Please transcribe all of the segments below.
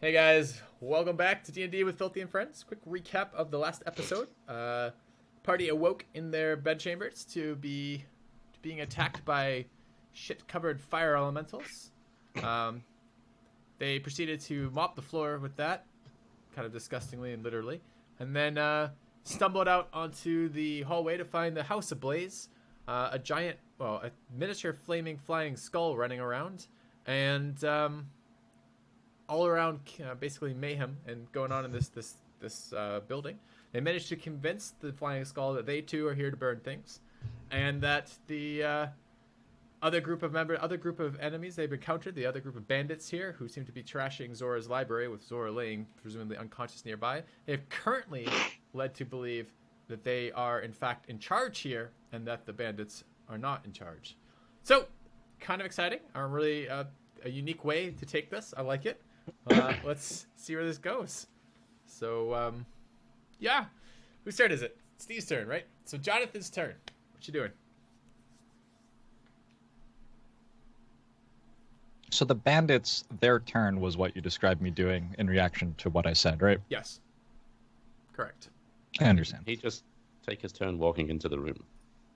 Hey guys, welcome back to D&D with Filthy and Friends. Quick recap of the last episode. Party awoke in their bedchambers to being attacked by shit-covered fire elementals. They proceeded to mop the floor with that, kind of disgustingly and literally, and then stumbled out onto the hallway to find the house ablaze, a miniature flaming flying skull running around, and all around basically mayhem and going on in this building. They managed to convince the flying skull that they too are here to burn things, and that the other group of enemies they've encountered, the other group of bandits here who seem to be trashing Zora's library, with Zora laying presumably unconscious nearby, they've currently led to believe that they are in fact in charge here, and that the bandits are not in charge. So, kind of exciting. Really a unique way to take this. I like it. Let's see where this goes. So, yeah. Whose turn is it? Steve's turn, right? So Jonathan's turn. What you doing? So the bandits, their turn was what you described me doing in reaction to what I said, right? Yes. Correct. I understand. He just take his turn walking into the room.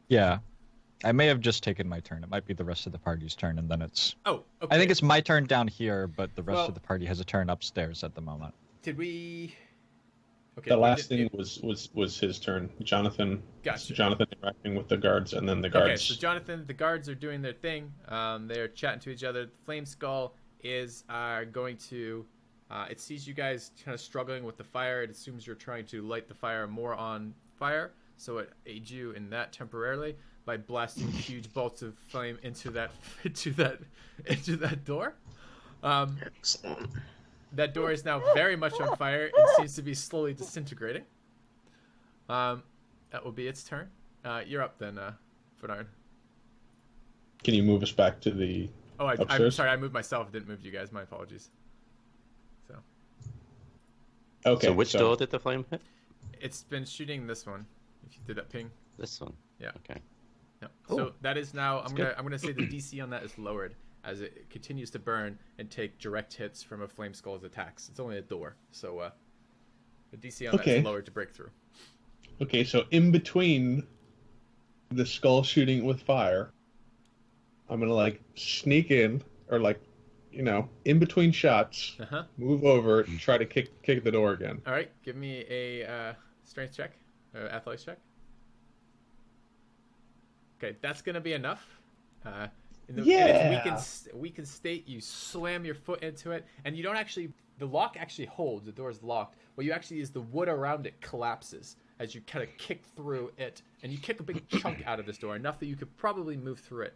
Yeah. I may have just taken my turn. It might be the rest of the party's turn, and then it's... Oh, okay. I think it's my turn down here, but the rest of the party has a turn upstairs at the moment. Did we... Okay. The last thing was his turn. Jonathan. Gotcha. Jonathan interacting with the guards, and then the guards. Okay, so Jonathan, the guards are doing their thing. They're chatting to each other. The Flame Skull is going to... it sees you guys kind of struggling with the fire. It assumes you're trying to light the fire more on fire, so it aids you in that temporarily by blasting huge bolts of flame into that door. Excellent. That door is now very much on fire. It seems to be slowly disintegrating. That will be its turn. You're up then, Bernard. Can you move us back to the I'm upstairs? sorry. I moved myself. Didn't move you guys. My apologies. So. Okay. So which door did the flame hit? It's been shooting this one. If you did that ping. This one. Yeah. Okay. Yeah. Cool. So that is now. I'm good. gonna say the DC on that is lowered as it continues to burn and take direct hits from a Flame Skull's attacks. It's only a door, so the DC on that is lowered to break through. Okay, so in between the skull shooting with fire, I'm gonna sneak in, or in between shots, move over and try to kick the door again. All right, give me a strength check, athletics check. Okay, that's gonna be enough. We can state you slam your foot into it, and you don't actually. The lock actually holds. The door is locked. What you actually is the wood around it collapses as you kind of kick through it, and you kick a big chunk out of this door, enough that you could probably move through it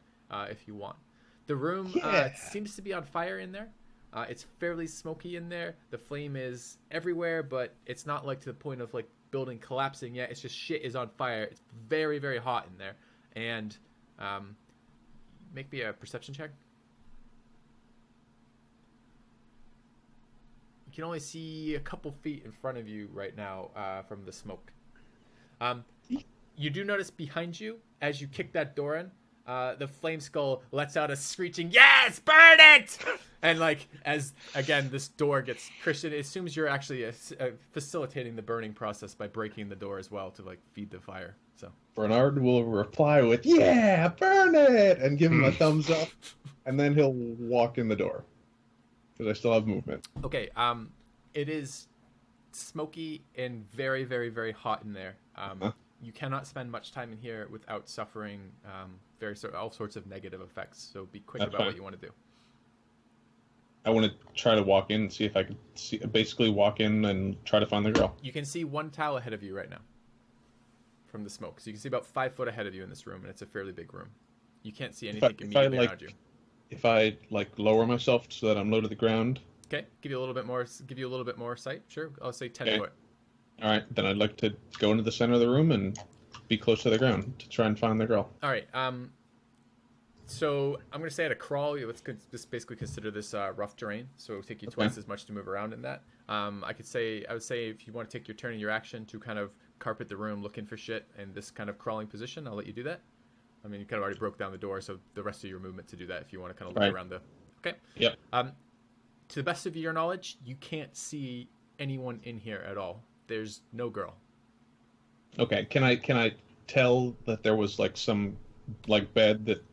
if you want. The room seems to be on fire in there. It's fairly smoky in there. The flame is everywhere, but it's not to the point of building collapsing yet. It's just shit is on fire. It's very, very hot in there, and make me a perception check. You can only see a couple feet in front of you right now from the smoke. You do notice behind you, as you kick that door in, the Flame Skull lets out a screeching, "Yes, burn it!" And as again this door gets Christian, it assumes you're actually facilitating the burning process by breaking the door as well to feed the fire. So Bernard will reply with, "Yeah, burn it!" and give him a thumbs up, and then he'll walk in the door because I still have movement. Okay. It is smoky and very, very, very hot in there. You cannot spend much time in here without suffering all sorts of negative effects. So be quick about what you want to do. I want to try to walk in and see if I can basically walk in and try to find the girl. You can see one tile ahead of you right now from the smoke. So you can see about 5 foot ahead of you in this room, and it's a fairly big room. You can't see anything immediately around you. If I lower myself so that I'm low to the ground. Okay, give you a little bit more sight. Sure, I'll say 10 foot. All right, then I'd like to go into the center of the room and be close to the ground to try and find the girl. All right. So I'm going to say at a crawl, let's just basically consider this rough terrain. So it'll take you twice as much to move around in that. I would say if you want to take your turn in your action to kind of carpet the room looking for shit in this kind of crawling position, I'll let you do that. I mean, you kind of already broke down the door, so the rest of your movement to do that if you want to kind of look around the... Okay. Yep. to the best of your knowledge, you can't see anyone in here at all. There's no girl. Okay, can I tell that there was like some like bed that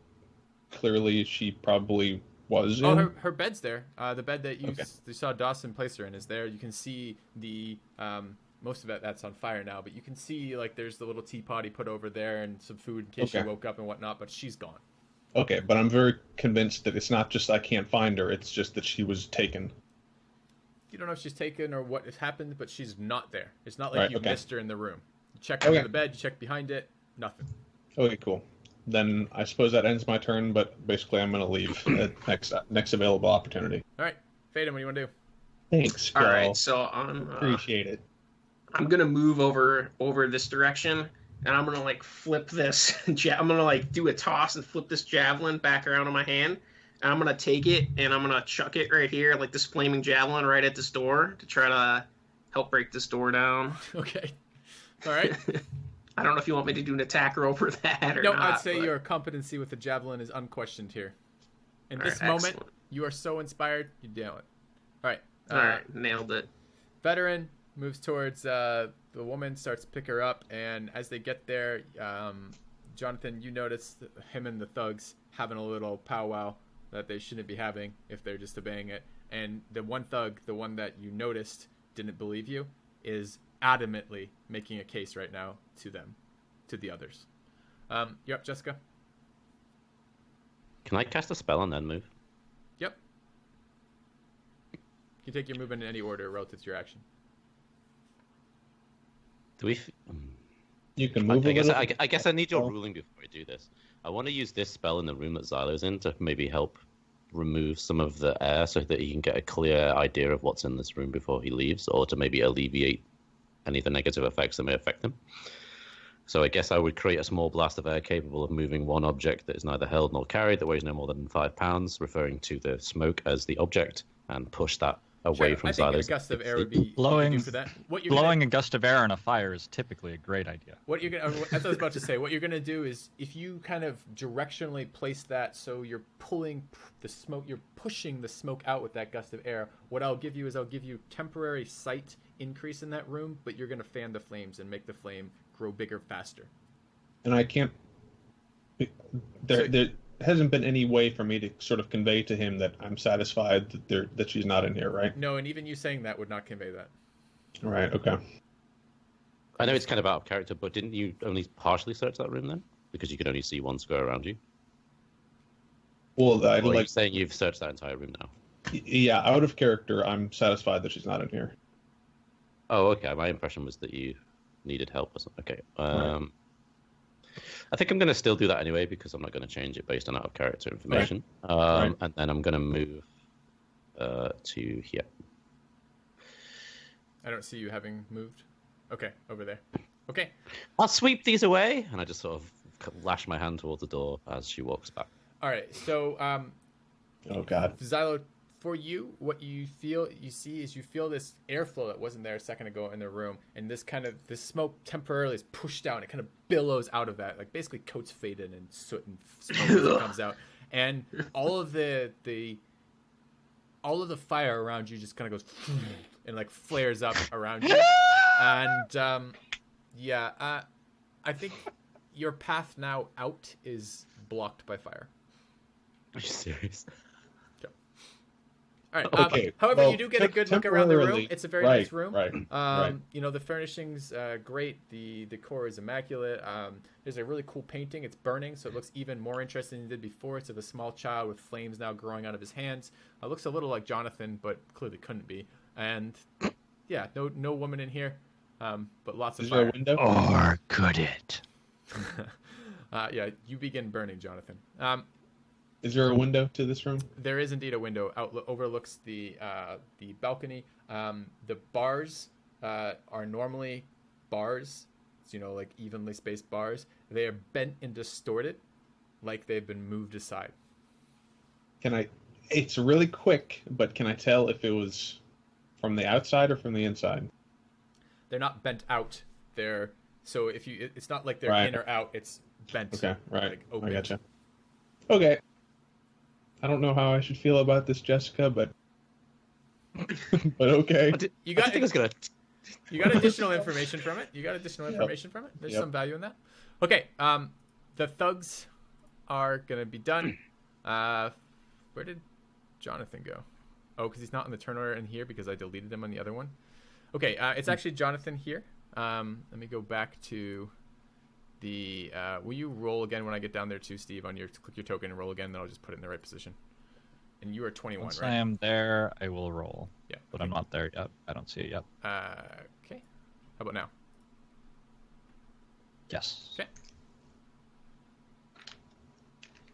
clearly she probably was in? Oh, her bed's there. The bed that you saw Dawson place her in is there. You can see the most of it that's on fire now, but you can see like there's the little teapot he put over there and some food in case she woke up and whatnot. But she's gone. Okay, but I'm very convinced that it's not just I can't find her; it's just that she was taken. You don't know if she's taken or what has happened, but she's not there. It's not like you missed her in the room. You check under the bed, you check behind it, nothing. Okay, cool. Then I suppose that ends my turn, but basically I'm going to leave at next available opportunity. All right, Faden, what do you want to do? Thanks. All right, so I'm appreciate it. I'm gonna move over this direction, and I'm gonna like flip this. I'm gonna like do a toss and flip this javelin back around in my hand, and I'm gonna take it and I'm gonna chuck it right here, like this flaming javelin, right at this door to try to help break this door down. Okay. All right. I don't know if you want me to do an attack roll for that or no, not. I'd say your competency with the javelin is unquestioned here. In this moment, you are so inspired, you nail it. All right. All right, nailed it. Veteran moves towards the woman, starts to pick her up, and as they get there, Jonathan, you notice him and the thugs having a little powwow that they shouldn't be having if they're just obeying it. And the one thug, the one that you noticed didn't believe you, is adamantly making a case right now to them, to the others. You're up, Jessica. Can I cast a spell and then move? Yep. You take your movement in any order relative to your action. Do we? You can move. I guess I need your ruling before I do this. I want to use this spell in the room that Xilo's in to maybe help remove some of the air so that he can get a clear idea of what's in this room before he leaves, or to maybe alleviate any of the negative effects that may affect him. So I guess I would create a small blast of air capable of moving one object that is neither held nor carried that weighs no more than 5 pounds, referring to the smoke as the object, and push that away from Xylo's. I think a gust of air would be blowing for that. Blowing a gust of air on a fire is typically a great idea. What you're gonna, as I was about to say, what you're gonna do is if you kind of directionally place that so you're pulling the smoke, you're pushing the smoke out with that gust of air. What I'll give you is I'll give you temporary sight increase in that room, but you're gonna fan the flames and make the flame grow bigger faster. And I can't. There hasn't been any way for me to sort of convey to him that I'm satisfied that she's not in here, right? No, and even you saying that would not convey that. Right. Okay. I know it's kind of out of character, but didn't you only partially search that room then? Because you could only see one square around you. Well, I'd like saying you've searched that entire room now. Yeah, out of character, I'm satisfied that she's not in here. Oh, okay. My impression was that you needed help or something. Okay. Right. I think I'm going to still do that anyway because I'm not going to change it based on out of character information. Right. And then I'm going to move to here. I don't see you having moved. Okay, over there. Okay. I'll sweep these away, and I just sort of lash my hand towards the door as she walks back. All right. So, oh God, Xilo, for you, what you see is you feel this airflow that wasn't there a second ago in the room, and this smoke temporarily is pushed down. It kind of billows out of that, like basically coats faded and soot and smoke comes out, and all of the fire around you just kind of goes and like flares up around you, and I think your path now out is blocked by fire. Are you serious? All right. Okay. However, you do get a good look around the room. It's a very nice room. Right. You know, the furnishing's great. The decor is immaculate. There's a really cool painting. It's burning, so it looks even more interesting than it did before. It's of a small child with flames now growing out of his hands. It looks a little like Jonathan, but clearly couldn't be. And yeah, no woman in here, but lots of fire. Is there a window? Or could it? Yeah, you begin burning, Jonathan. Is there a window to this room? There is indeed a window. Overlooks the balcony. The bars are normally bars, like evenly spaced bars. They are bent and distorted, like they've been moved aside. It's really quick, but can I tell if it was from the outside or from the inside? They're not bent out. It's not like they're in or out. It's bent. Okay, right. Like open. I gotcha. Okay. I don't know how I should feel about this, Jessica, but But okay. You got I think it's gonna. You got additional information from it. There's some value in that. Okay. The thugs are gonna be done. Where did Jonathan go? Oh, because he's not in the turn order in here because I deleted him on the other one. Okay. It's actually Jonathan here. Let me go back to the. Will you roll again when I get down there too, Steve? Click your token and roll again. Then I'll just put it in the right position. And you are 21, Once right? I am there, I will roll. Yeah. But I'm not there yet. I don't see it yet. Okay. How about now? Yes. Okay.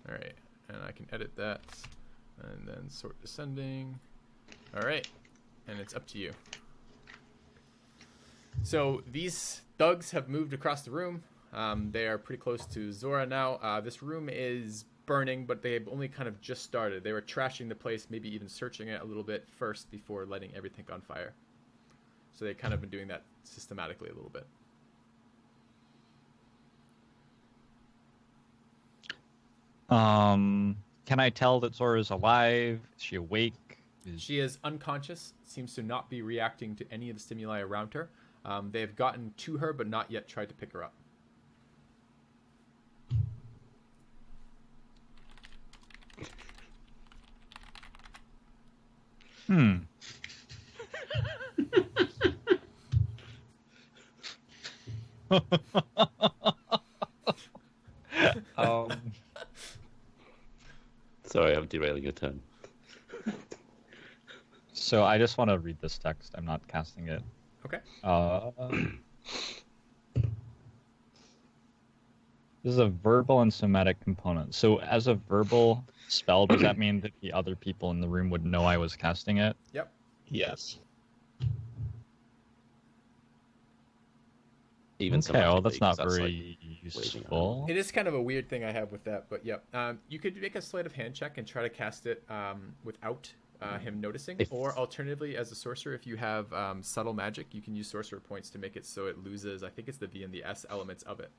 All right. And I can edit that. And then sort descending. All right. And it's up to you. So these thugs have moved across the room. They are pretty close to Zora now. This room is burning, but they've only kind of just started. They were trashing the place, maybe even searching it a little bit first before letting everything on fire. So they've kind of been doing that systematically a little bit. Can I tell that Zora's alive? Is she awake? She is unconscious, seems to not be reacting to any of the stimuli around her. They have gotten to her, but not yet tried to pick her up. Sorry, I'm derailing your turn. So I just want to read this text. I'm not casting it. Okay. This is a verbal and somatic component. So as a verbal spell, does that mean that the other people in the room would know I was casting it? Yep. Yes. Even okay, well, that's not because very useful. It is kind of a weird thing I have with that, but yep. You could make a sleight of hand check and try to cast it without him noticing, or alternatively, as a sorcerer, if you have subtle magic, you can use sorcerer points to make it so it loses, I think it's the V and the S elements of it.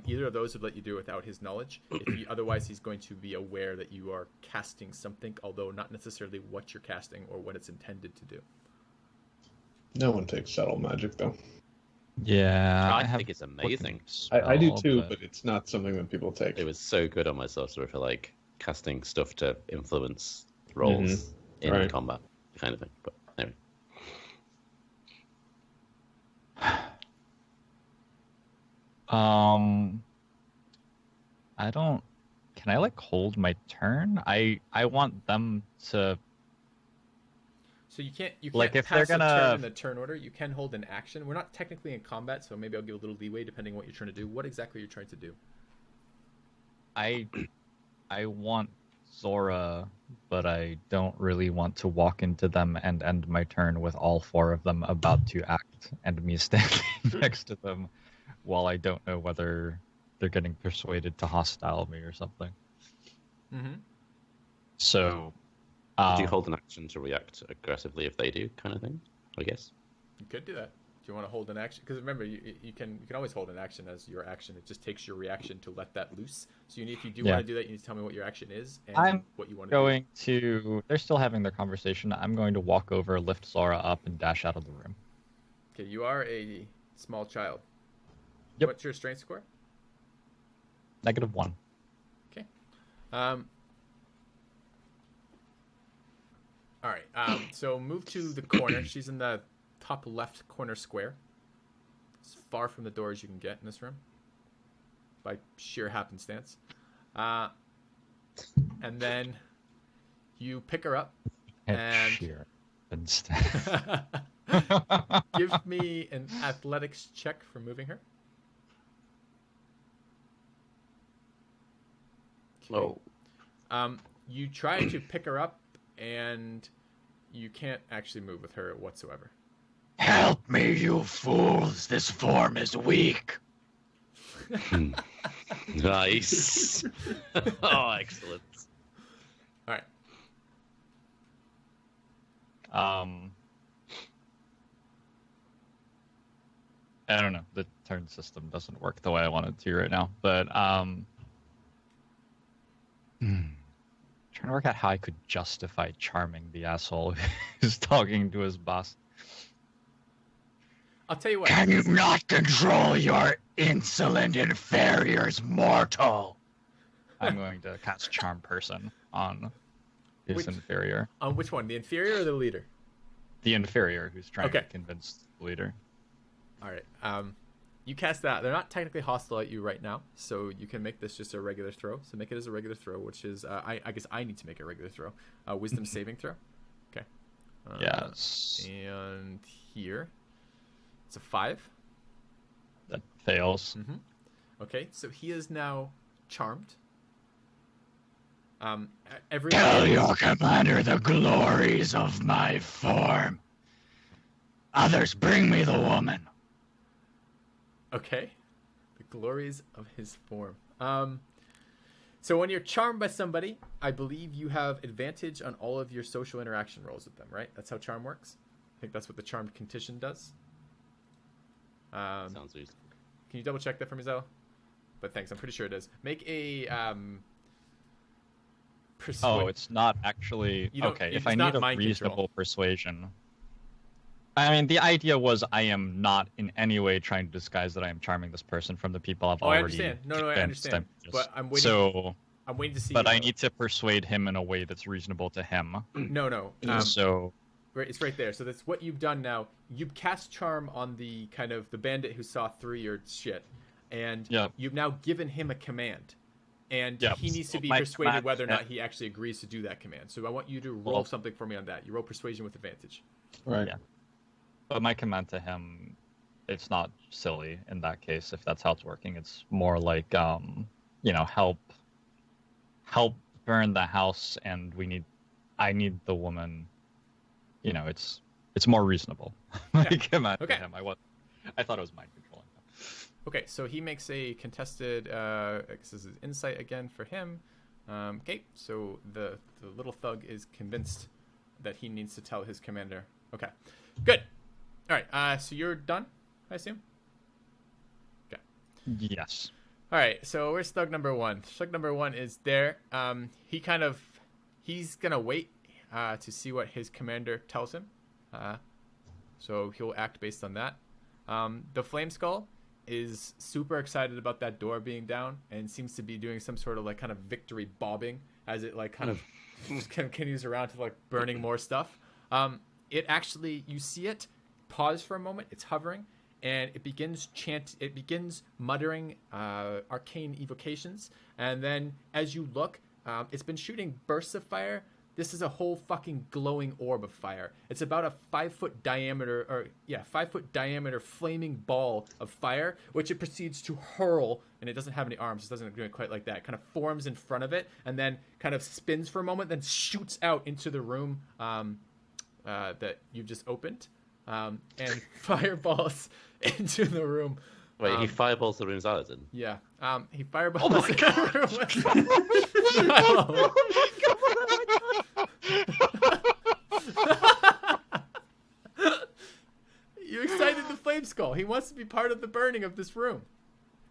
Either of those would let you do it without his knowledge. Otherwise, he's going to be aware that you are casting something, although not necessarily what you're casting or what it's intended to do. No one takes subtle magic, though. Yeah, I think it's amazing. I do too, but it's not something that people take. It was so good on my sorcerer for like casting stuff to influence rolls in combat, kind of thing. But anyway. I don't. Can I like hold my turn? I want them to. So you can't like if pass they're a gonna turn in the turn order. You can hold an action. We're not technically in combat, so maybe I'll give a little leeway depending on what you're trying to do. What exactly are you trying to do? I want Zora, but I don't really want to walk into them and end my turn with all four of them about to act and me standing next to them while I don't know whether they're getting persuaded to hostile me or something. Mm-hmm. So Could you hold an action to react aggressively if they do, kind of thing? I guess. You could do that. Do you want to hold an action? Because remember, you can always hold an action as your action. It just takes your reaction to let that loose. So if you do want to do that, you need to tell me what your action is and what you want to do. They're still having their conversation. I'm going to walk over, lift Zora up, and dash out of the room. Okay, you are a small child. Yep. What's your strength score? -1. Okay. All right. So move to the corner. She's in the top left corner square. As far from the door as you can get in this room. By sheer happenstance. And then you pick her up. And sheer happenstance. Give me an athletics check for moving her. Okay. Oh. You try to pick her up, and you can't actually move with her whatsoever. Help me, you fools! This form is weak. Nice. Oh, excellent. All right. I don't know. The turn system doesn't work the way I want it to right now, but Trying to work out how I could justify charming the asshole who's talking to his boss. I'll tell you what. Can you not control your insolent inferiors, mortal? I'm going to cast Charm Person on his inferior. On which one? The inferior or the leader? The inferior who's trying Okay. to convince the leader. All right. You cast that. They're not technically hostile at you right now, so you can make this just a regular throw. So make it as a regular throw, which is I guess I need to make a regular throw. Wisdom saving throw. Okay. Yes. And here, it's a 5. That fails. Mm-hmm. Okay, so he is now charmed. Tell your commander the glories of my form. Others, bring me the woman. Okay. The glories of his form. So when you're charmed by somebody, I believe you have advantage on all of your social interaction rolls with them, right? That's how charm works? I think that's what the charmed condition does. Sounds reasonable. Can you double check that for me, Xilo? But thanks, I'm pretty sure it is. Make a Oh, it's not actually... Okay, if I need a reasonable persuasion... I mean, the idea was I am not in any way trying to disguise that I am charming this person from the people I've already... I understand. No, I understand. But I'm waiting. I'm waiting to see. But I need to persuade him in a way that's reasonable to him. No. So... It's right there. So that's what you've done now. You've cast charm on the kind of the bandit who saw through your shit, and you've now given him a command, and he needs to be persuaded whether or not he actually agrees to do that command. So I want you to roll something for me on that. You roll persuasion with advantage. Right. Yeah. But my command to him, it's not silly in that case. If that's how it's working, it's more like, help burn the house, and I need the woman. It's more reasonable. My command to him. I thought it was mind controlling him. Okay, so he makes a contested. This is insight again for him. Okay, so the little thug is convinced that he needs to tell his commander. Okay, good. All right. So you're done, I assume. Okay. Yes. All right. So where's thug number 1? Thug number 1 is there. He's gonna wait to see what his commander tells him. So he'll act based on that. The Flame Skull is super excited about that door being down and seems to be doing some sort of like kind of victory bobbing as it like kind of continues around to like burning more stuff. It actually, you see it pause for a moment. It's hovering and it begins muttering arcane evocations. And then as you look, it's been shooting bursts of fire. This is a whole fucking glowing orb of fire. It's about a 5-foot diameter, 5-foot diameter flaming ball of fire, which it proceeds to hurl, and it doesn't have any arms. It doesn't do it quite like that. It kind of forms in front of it, and then kind of spins for a moment, then shoots out into the room that you've just opened, and fireballs into the room. Wait, he fireballs the room's out in? Yeah. He fireballs. Oh my god! No. You excited the Flame Skull. He wants to be part of the burning of this room.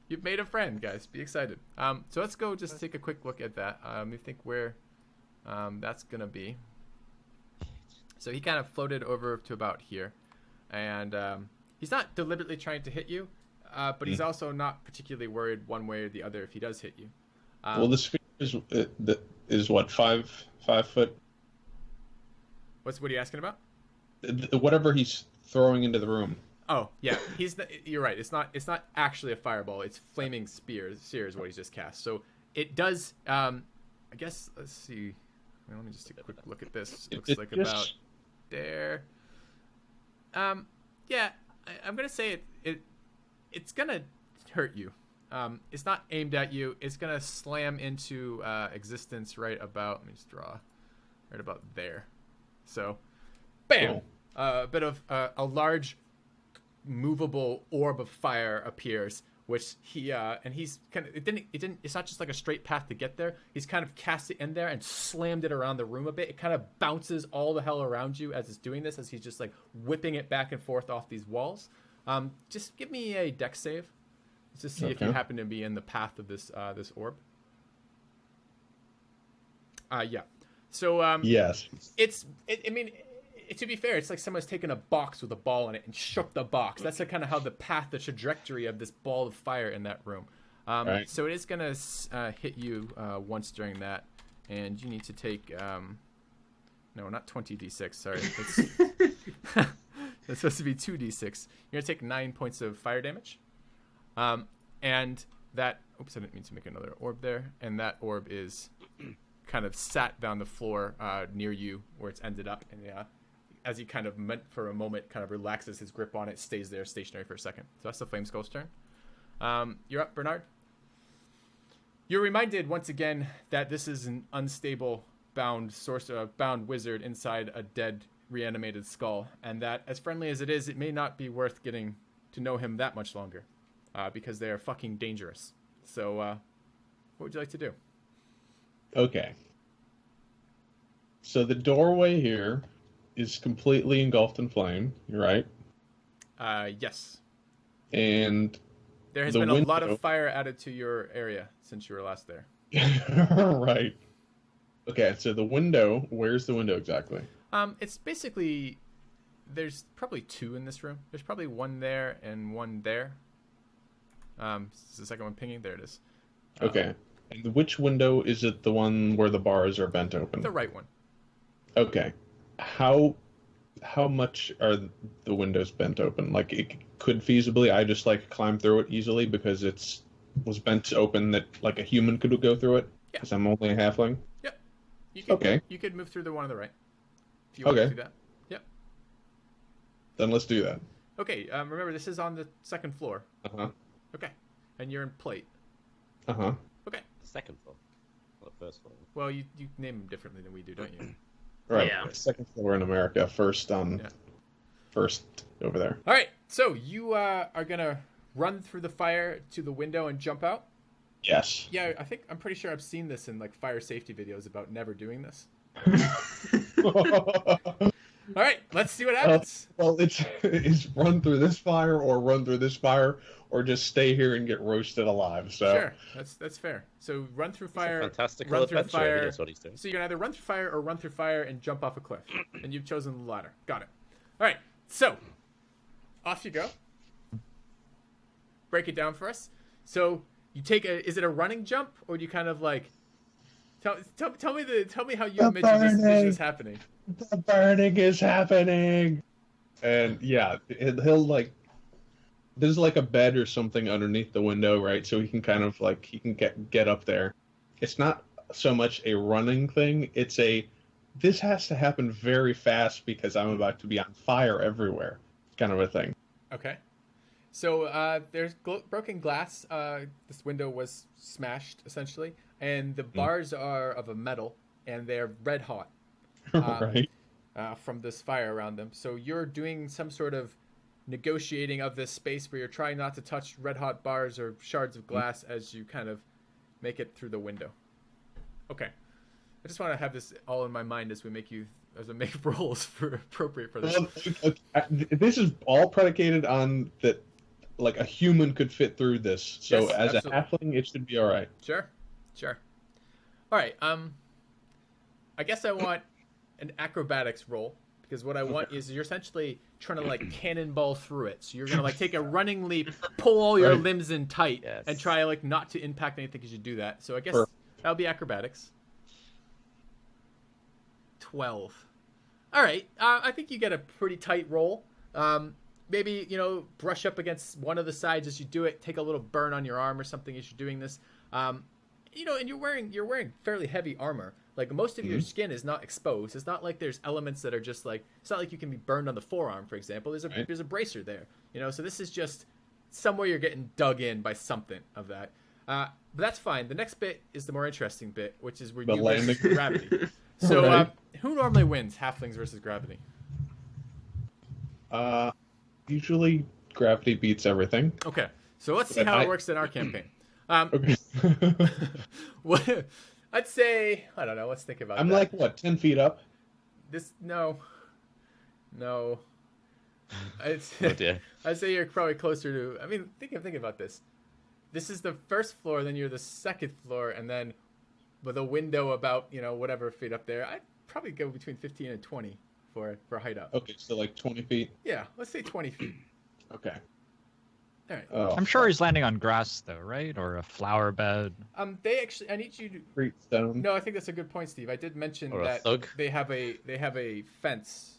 You've made a friend, guys. Be excited. So let's go just take a quick look at that. Let me think where that's going to be. So he kind of floated over to about here. And he's not deliberately trying to hit you, but he's also not particularly worried one way or the other if he does hit you. Well, the sphere is what, 5 foot? What are you asking about? Whatever he's throwing into the room. Oh yeah, you're right. It's not actually a fireball. It's flaming spear is what he's just cast. So it does. I guess let's see. Let me just take a quick look at this. It looks like about there. Yeah, I'm gonna say it's gonna hurt you. It's not aimed at you. It's gonna slam into existence right about. Let me just draw. Right about there. So, bam! Cool. A bit of a large, movable orb of fire appears, which he's kind of. It didn't. It's not just like a straight path to get there. He's kind of cast it in there and slammed it around the room a bit. It kind of bounces all the hell around you as it's doing this, as he's just like whipping it back and forth off these walls. Just give me a dex save. Let's just see if you happen to be in the path of this orb. Yeah. So Yes. I mean, to be fair, it's like someone's taken a box with a ball in it and shook the box. That's kind of how the trajectory of this ball of fire in that room. Right. So it is going to hit you once during that, and you need to take no, not 20d6. Sorry, that's supposed to be 2d6. You're going to take 9 points of fire damage, and that. Oops, I didn't mean to make another orb there. And that orb is kind of sat down the floor near you where it's ended up, and as he kind of for a moment kind of relaxes his grip on it, stays there stationary for a second. So that's the Flame Skull's turn. You're up, Bernard. You're reminded once again that this is an unstable bound wizard inside a dead reanimated skull, and that as friendly as it is, it may not be worth getting to know him that much longer, because they are fucking dangerous. So what would you like to do? Okay. So the doorway here is completely engulfed in flame. You're right. Yes. And there has the been a lot window- of fire added to your area since you were last there. Right. Okay, so the window, where's the window exactly? It's basically, there's probably 2 in this room. There's probably one there and one there. Is the second one pinging? There it is. Okay. And which window is it, the one where the bars are bent open? The right one. Okay. How much are the windows bent open? Like, it could feasibly, I just like climb through it easily because was bent open that like a human could go through it? Yeah. Because I'm only a halfling? Yep. You could move through the one on the right. If you want to do that. Yep. Then let's do that. Okay, remember this is on the second floor. Uh-huh. Okay. And you're in plate. Uh-huh. Okay. Second floor. Or first floor. Well, you name them differently than we do, don't you? Right. Yeah. Second floor in America. First over there. All right. So you are going to run through the fire to the window and jump out? Yes. Yeah, I'm pretty sure I've seen this in like fire safety videos about never doing this. All right, let's see what happens. Well, it's run through this fire or run through this fire or just stay here and get roasted alive. So Sure, that's fair. So run through fire, Fantastical run through adventure. fire. That's what he's doing. So you can either run through fire or run through fire and jump off a cliff. And you've chosen the latter. Got it. All right, so off you go. Break it down for us. So you is it a running jump or do you kind of like tell me how you imagine this vision is happening? the burning is happening. And yeah, he'll like, there's like a bed or something underneath the window, right? So he can kind of like, he can get up there. It's not so much a running thing. It's this has to happen very fast because I'm about to be on fire everywhere kind of a thing. Okay. So there's broken glass. This window was smashed, essentially. And the bars are of a metal, and they're red hot. Right. From this fire around them. So you're doing some sort of negotiating of this space where you're trying not to touch red hot bars or shards of glass as you kind of make it through the window. Okay. I just want to have this all in my mind as we make rolls for appropriate for this. This is all predicated on that, like a human could fit through this. So Yes, as absolutely. a halfling, it should be all right. Sure. All right. I guess I want an acrobatics roll because what I want is you're essentially trying to like cannonball through it. So you're gonna like take a running leap, pull all your Right. limbs in tight, Yes. and try like not to impact anything as you do that. So I guess Perfect. that'll be acrobatics. 12. All right. I think you get a pretty tight roll. Maybe, brush up against one of the sides as you do it. Take a little burn on your arm or something as you're doing this. And you're wearing fairly heavy armor. Like most of your skin is not exposed. It's not like there's elements that are just like, it's not like you can be burned on the forearm, for example. There's a bracer there. So this is just somewhere you're getting dug in by something of that. But that's fine. The next bit is the more interesting bit, which is where The you landing. versus gravity. So Right. who normally wins, halflings versus gravity? Usually gravity beats everything. Okay, so let's see But how it I- works in our campaign. Okay. What I'd say, I don't know. Let's think about. I'm that. like, what, 10 feet up? This. No. I'd Oh dear. say you're probably closer to. I mean, think about this. This is the first floor, then you're the second floor, and then with a window about whatever feet up there. I'd probably go between 15 and 20 for height up. Okay, so like 20 feet. Yeah, let's say 20 feet. Okay. All right. Oh, I'm sure he's landing on grass though, right? Or a flower bed. They actually, I need you to. Street stone. No, I think that's a good point, Steve. I did mention Or a that thug. they have a fence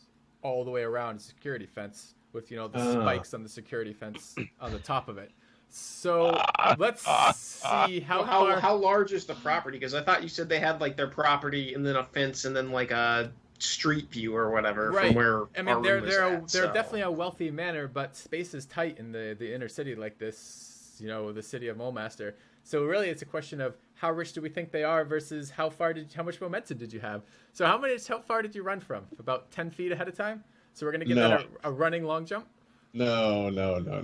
all the way around, a security fence with the spikes on the security fence on the top of it. So let's see How large is the property? Because I thought you said they had like their property and then a fence and then like a street view or whatever right. from where I mean, our they're room is they're at, they're so. definitely a wealthy manor, but space is tight in the inner city like this. The city of Molemaster. So really, it's a question of how rich do we think they are versus how much momentum did you have? So how far did you run from? About 10 feet ahead of time. So we're gonna give that a running long jump. No.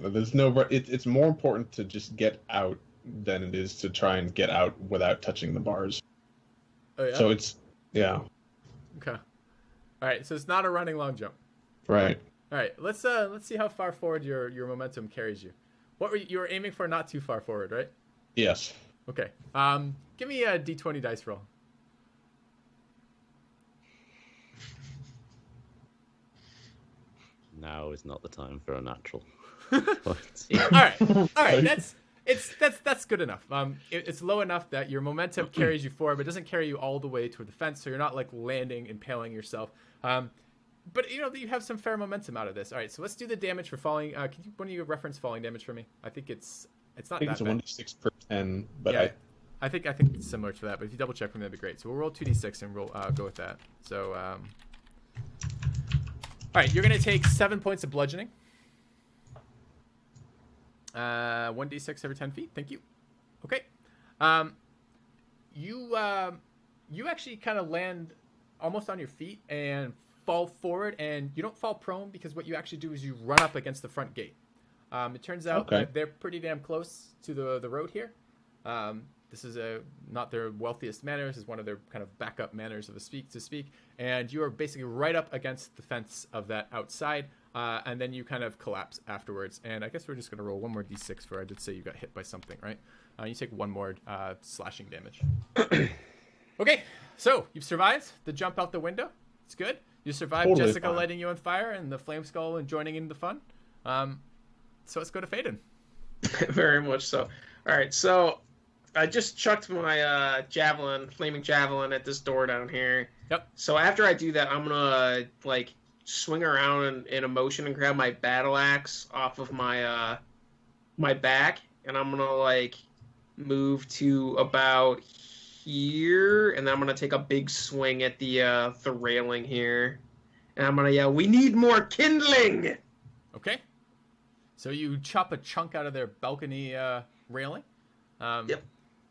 There's no. It's more important to just get out than it is to try and get out without touching the bars. Oh yeah. So it's Okay. All right. So it's not a running long jump. right. All right. Let's see how far forward your momentum carries you. You were aiming for not too far forward, right? Yes. Okay. Give me a d20 dice roll. Now is not the time for a natural. All right. That's good enough. It's low enough that your momentum carries you forward, but doesn't carry you all the way toward the fence, so you're not like landing, impaling yourself. But you have some fair momentum out of this. All right, so let's do the damage for falling. When you reference falling damage for me? I think it's not I think that it's a 1d6 per 10, but yeah, I think it's similar to that. But if you double check for me, that'd be great. So we'll roll 2d6 and we'll go with that. So all right, you're gonna take 7 points of bludgeoning. 1d6 every 10 feet. Thank you. Okay. You actually kind of land almost on your feet and fall forward, and you don't fall prone because what you actually do is you run up against the front gate. It turns out that they're pretty damn close to the road here. This is not their wealthiest manor. This is one of their kind of backup manors to speak. And you are basically right up against the fence of that outside. And then you kind of collapse afterwards. And I guess we're just going to roll one more d6 for I did say you got hit by something, right? You take one more slashing damage. Okay, so you've survived the jump out the window. It's good. You survived Totally Jessica fine. lighting you on fire and the flame skull and joining in the fun. So let's go to Faden. Very much so. All right, so I just chucked my flaming javelin at this door down here. Yep. So after I do that, I'm gonna like swing around in a motion and grab my battle axe off of my my back, and I'm gonna like move to about here, and then I'm gonna take a big swing at the railing here, and I'm gonna yell, "We need more kindling!" Okay. So you chop a chunk out of their balcony railing. Yep.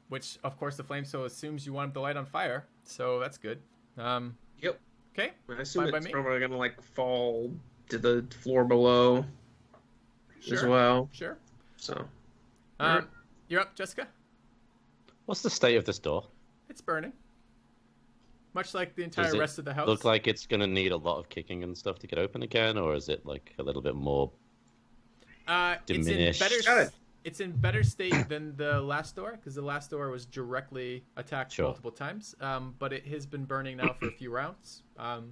Which, of course, the flame so assumes you want the light on fire. So that's good. Yep. Okay. I assume Fine by it's me. probably gonna like fall to the floor below as Sure. well. Sure. So You're up, Jessica. What's the state of this door? It's burning. Much like the entire Does it rest of the house. look like it's going to need a lot of kicking and stuff to get open again, or is it like a little bit more diminished? It's in better state than the last door, because the last door was directly attacked multiple times. But it has been burning now for a few rounds.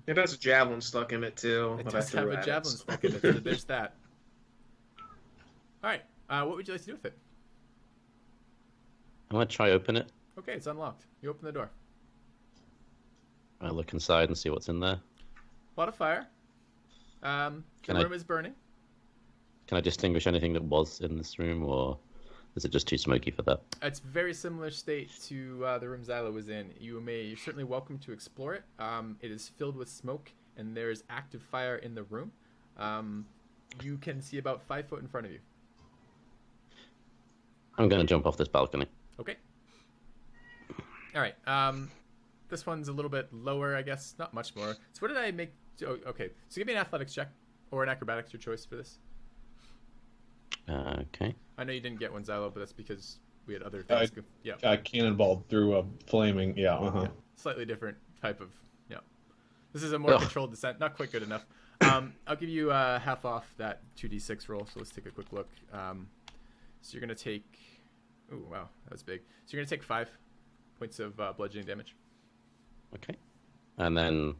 it has a javelin stuck in it too. It that I does have threw a at javelin it, so. stuck in it, so there's that. All right. What would you like to do with it? I'm going to try open it. Okay, it's unlocked. You open the door. I look inside and see what's in there. A lot of fire. The room is burning. Can I distinguish anything that was in this room, or is it just too smoky for that? It's very similar state to the room Xilo was in. You're certainly welcome to explore it. It is filled with smoke, and there is active fire in the room. You can see about 5 foot in front of you. I'm going to jump off this balcony. Okay. All right. This one's a little bit lower, I guess. Not much more. So what did I make? Oh, okay. So give me an athletics check or an acrobatics, your choice for this. Okay. I know you didn't get one, Xilo, but that's because we had other things. Yeah. I cannonballed through a flaming. Yeah. Slightly different type of. Yeah. This is a more controlled descent. Not quite good enough. I'll give you half off that 2d6 roll. So let's take a quick look. So you're gonna take. Oh wow, that was big. So you're gonna take 5 points of bludgeoning damage. Okay. And then,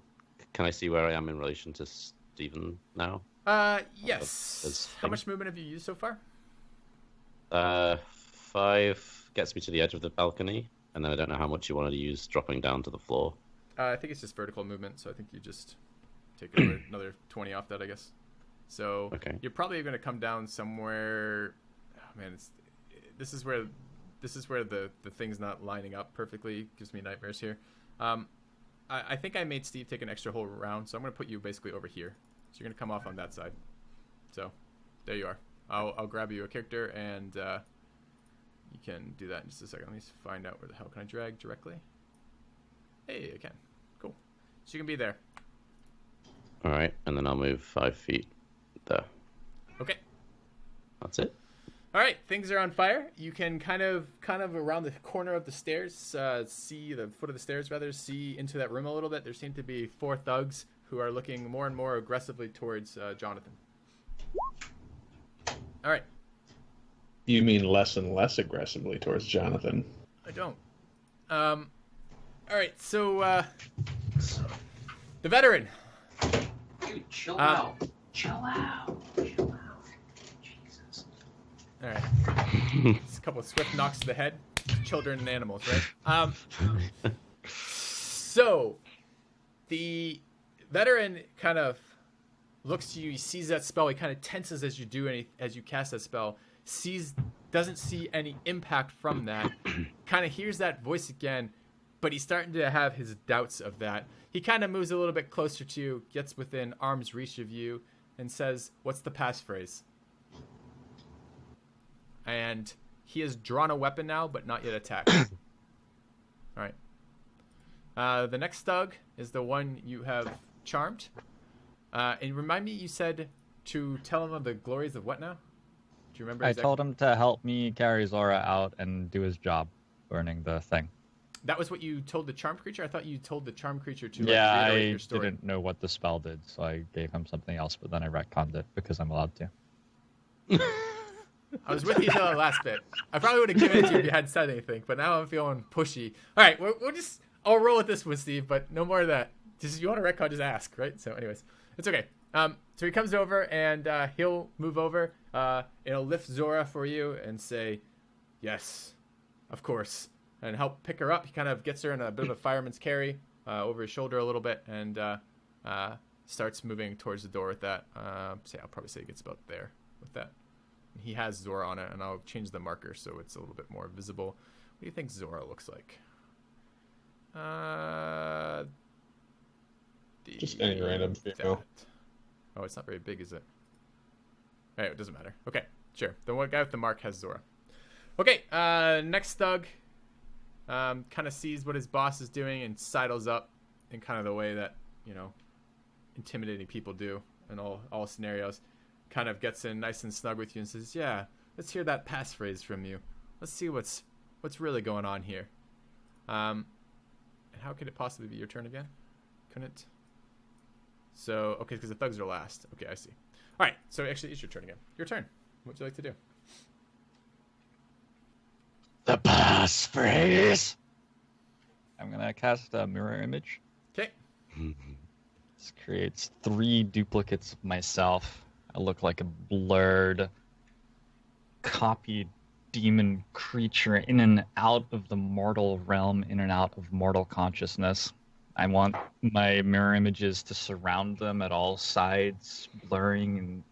can I see where I am in relation to Stephen now? Yes. How much movement have you used so far? 5 gets me to the edge of the balcony, and then I don't know how much you wanted to use dropping down to the floor. I think it's just vertical movement, so I think you just take another 20 off that, I guess. So you're probably going to come down somewhere. Oh, man, this is where the thing's not lining up perfectly. Gives me nightmares here. I think I made Steve take an extra whole round, so I'm going to put you basically over here. So you're going to come off on that side. So there you are. I'll grab you a character, and you can do that in just a second. Let me find out where the hell can I drag directly. Hey, I can. Cool. So you can be there. All right, and then I'll move 5 feet there. Okay. That's it. All right, things are on fire. You can kind of around the corner of the stairs, see the foot of the stairs, rather, see into that room a little bit. There seem to be 4 thugs who are looking more and more aggressively towards Jonathan. All right. You mean less and less aggressively towards Jonathan? I don't. All right, so the veteran. Dude, chill out. Chill out. Chill out. Jesus. All right. Just a couple of swift knocks to the head. Children and animals, right? So the veteran kind of looks to you. He sees that spell. He kind of tenses as you cast that spell. Doesn't see any impact from that. Kind of hears that voice again, but he's starting to have his doubts of that. He kind of moves a little bit closer to you, gets within arm's reach of you, and says, "What's the passphrase?" And he has drawn a weapon now, but not yet attacked. All right. The next thug is the one you have charmed. And remind me, you said to tell him of the glories of what now? Do you remember? I told him to help me carry Zora out and do his job, burning the thing. That was what you told the charmed creature? I thought you told the charmed creature to yeah, reiterate your story. I didn't know what the spell did, so I gave him something else, but then I retconned it because I'm allowed to. I was with you till the last bit. I probably would have given it to you if you hadn't said anything, but now I'm feeling pushy. All right, I'll roll with this one, Steve, but no more of that. Just if you want to retcon, just ask, right? So anyways, it's okay. So he comes over, and he'll move over. He'll lift Zora for you and say, "Yes, of course," and help pick her up. He kind of gets her in a bit of a fireman's carry over his shoulder a little bit, and starts moving towards the door with that. I'll probably say he gets about there with that. He has Zora on it, and I'll change the marker so it's a little bit more visible. What do you think Zora looks like? Just any random female. Oh, it's not very big, is it? Hey, it doesn't matter. Okay, sure. The one guy with the mark has Zora. Okay, next thug kind of sees what his boss is doing and sidles up in kind of the way that, intimidating people do in all scenarios. Kind of gets in nice and snug with you and says, "Yeah, let's hear that passphrase from you. Let's see what's really going on here." And how could it possibly be your turn again? Couldn't. So, okay, because the thugs are last. Okay, I see. All right, so actually it's your turn again. Your turn. What would you like to do? The passphrase. I'm going to cast a mirror image. Okay. This creates 3 duplicates of myself. I look like a blurred, copied demon creature in and out of the mortal realm, in and out of mortal consciousness. I want my mirror images to surround them at all sides, blurring and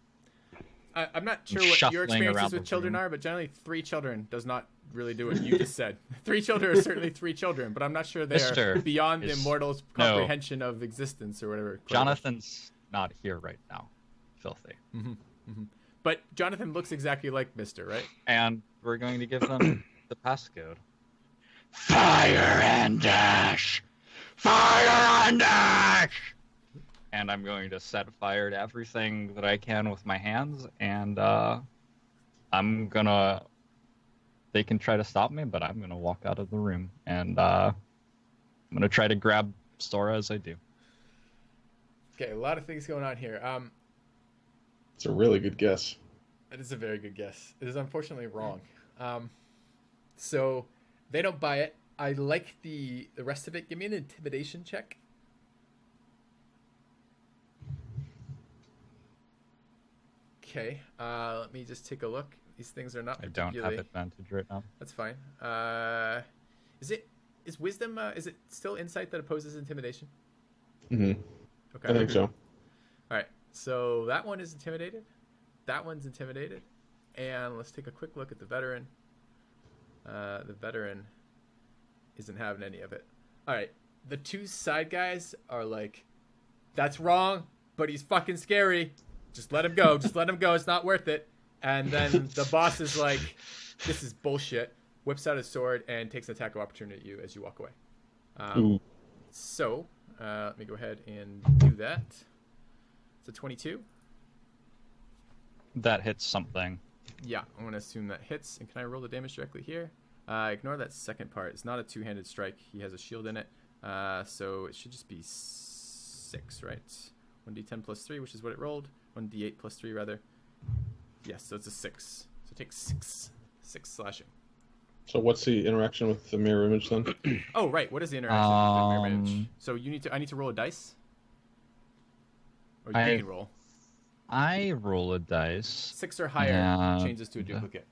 I'm not sure what your experiences with children are, but generally 3 children does not really do what you just said. 3 children are certainly 3 children, but I'm not sure they're beyond the mortal's comprehension of existence or whatever. Jonathan's not here right now. Filthy. Mm-hmm. Mm-hmm. But Jonathan looks exactly like Mister, right? And we're going to give them the passcode. Fire and dash! Fire and dash! And I'm going to set fire to everything that I can with my hands, and they can try to stop me, but I'm gonna walk out of the room, and I'm gonna try to grab Sora as I do. Okay, a lot of things going on here. It's a really good guess. It is a very good guess. It is unfortunately wrong. So they don't buy it, I like the rest of it. Give me an intimidation check. Okay, let me just take a look. These things are not I don't particularly... have advantage right now. That's fine. Is wisdom, is it still insight that opposes intimidation? Mm-hmm. Okay. I think so. All right, so that one is intimidated. That one's intimidated. And let's take a quick look at the veteran. The veteran isn't having any of it. All right, the two side guys are like, that's wrong, but he's fucking scary. Just let him go. Just let him go. It's not worth it. And then the boss is like, this is bullshit. Whips out his sword and takes an attack of opportunity at you as you walk away. So, let me go ahead and do that. It's a 22. That hits something. Yeah, I'm going to assume that hits. And can I roll the damage directly here? Ignore that second part. It's not a two-handed strike. He has a shield in it. So it should just be 6, right? 1d10 plus 3, which is what it rolled. 1d8 plus 3, rather. Yes, so it's a 6. So it takes 6 slashing. So what's the interaction with the mirror image then? Oh, right. What is the interaction with the mirror image? So I need to roll a dice? Or you can roll? I roll a dice. 6 or higher changes to a duplicate.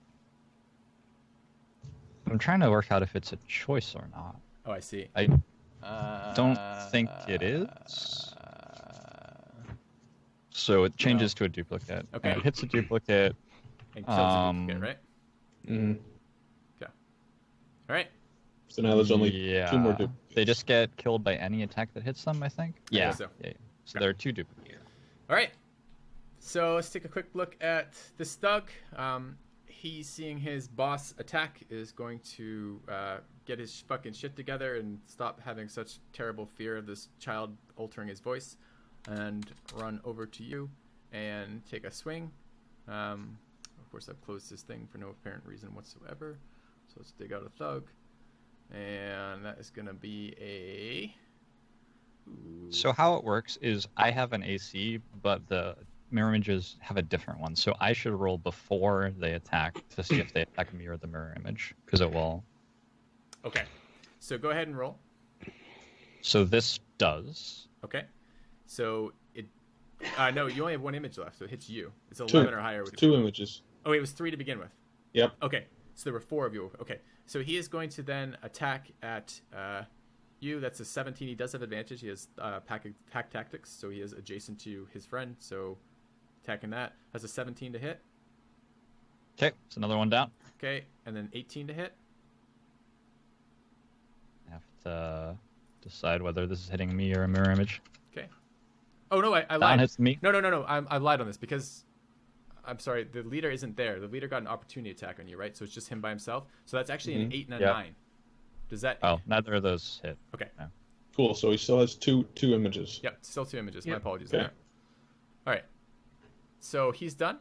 I'm trying to work out if it's a choice or not. Oh, I see. I don't think it is. So it changes to a duplicate. Okay. And it hits a duplicate. And kills a duplicate, right? Mm-hmm. Okay. All right. So now there's only 2 more duplicates. They just get killed by any attack that hits them, I think. Yeah. So. Yeah. So there are 2 duplicates. All right. So let's take a quick look at this thug. He's seeing his boss attack, is going to get his fucking shit together and stop having such terrible fear of this child altering his voice, and run over to you and take a swing. Of course, I've closed this thing for no apparent reason whatsoever. So let's dig out a thug. And that is going to be a... Ooh. So how it works is I have an AC, but the mirror images have a different one. So I should roll before they attack to see if they attack me or the mirror image, because it will. Okay. So go ahead and roll. So this does. Okay. So it... no, you only have 1 image left, so it hits you. It's 11 or higher. 2 images. Oh, it was 3 to begin with. Yep. Okay. So there were 4 of you. Okay. So he is going to then attack at you. That's a 17. He does have advantage. He has pack tactics, so he is adjacent to his friend. So attacking that has a 17 to hit. Okay, it's another one down. Okay, and then 18 to hit. I have to decide whether this is hitting me or a mirror image. Okay. Oh no, I lied. Down hits me. No. I lied on this because I'm sorry. The leader isn't there. The leader got an opportunity attack on you, right? So it's just him by himself. So that's actually an 8 and a 9. Does that? Oh, neither of those hit. Okay. No. Cool. So he still has two images. Yep, still 2 images. Yep. My apologies Okay. there. All right. So he's done.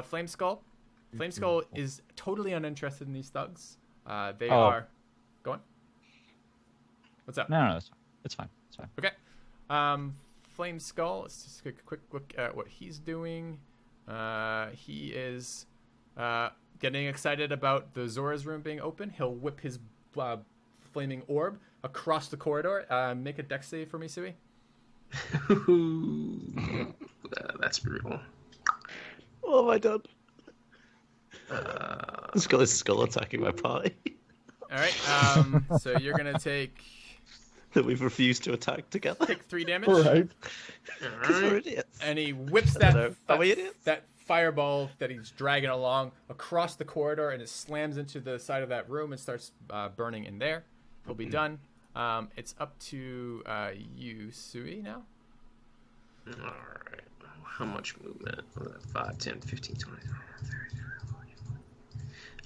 Flame Skull. Flame Skull is totally uninterested in these thugs. They are... Go on. What's up? No, it's fine. It's fine. Okay. Flame Skull. Let's just take a quick look at what he's doing. He is getting excited about the Zora's room being open. He'll whip his flaming orb across the corridor. Make a dex save for me, Sui. That's brutal. What have I done? It's got his skull attacking my party All right. So you're gonna take that we've refused to attack together. 3 damage. All right. Because we're idiots. And he whips I don't know. Are we idiots? that fireball that he's dragging along across the corridor, and it slams into the side of that room and starts burning in there. He'll be done. It's up to you, Sui, now. Alright. How much movement? 5, 10, 15, 20, 30, 40.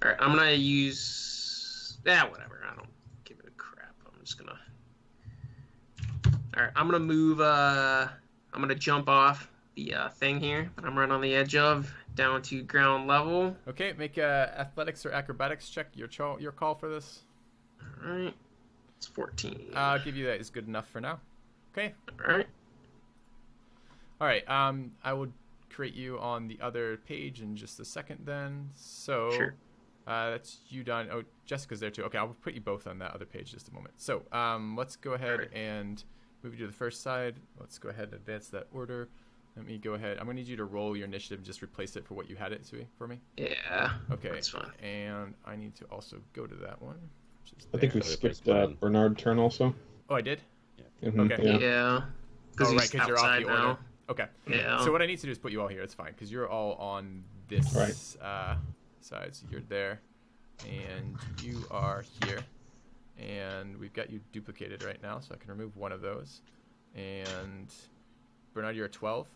Alright, I'm gonna use... whatever. I don't give it a crap. I'm just gonna... Alright, I'm gonna move... I'm gonna jump off the thing here that I'm right on the edge of, down to ground level. Okay, make a athletics or acrobatics check. Your call for this. Alright. It's 14. I'll give you that is good enough for now. Okay. Alright. All right. I will create you on the other page in just a second then. So Sure. That's you done. Oh, Jessica's there too. Okay, I'll put you both on that other page just a moment. So let's go ahead and move you to the first side. Let's go ahead and advance that order. Let me go ahead. I'm going to need you to roll your initiative and just replace it for what you had it, Sui, for me. Yeah. Okay. That's fine. And I need to also go to that one. I think we skipped Bernard's turn also. Oh, I did? Yeah. Mhm, Okay. Yeah. Oh, right, because you're off the order. now. Okay. Yeah. So what I need to do is put you all here. It's fine, because you're all on this Right. side. So you're there, and you are here. And we've got you duplicated right now, so I can remove one of those. And Bernard, you're at 12?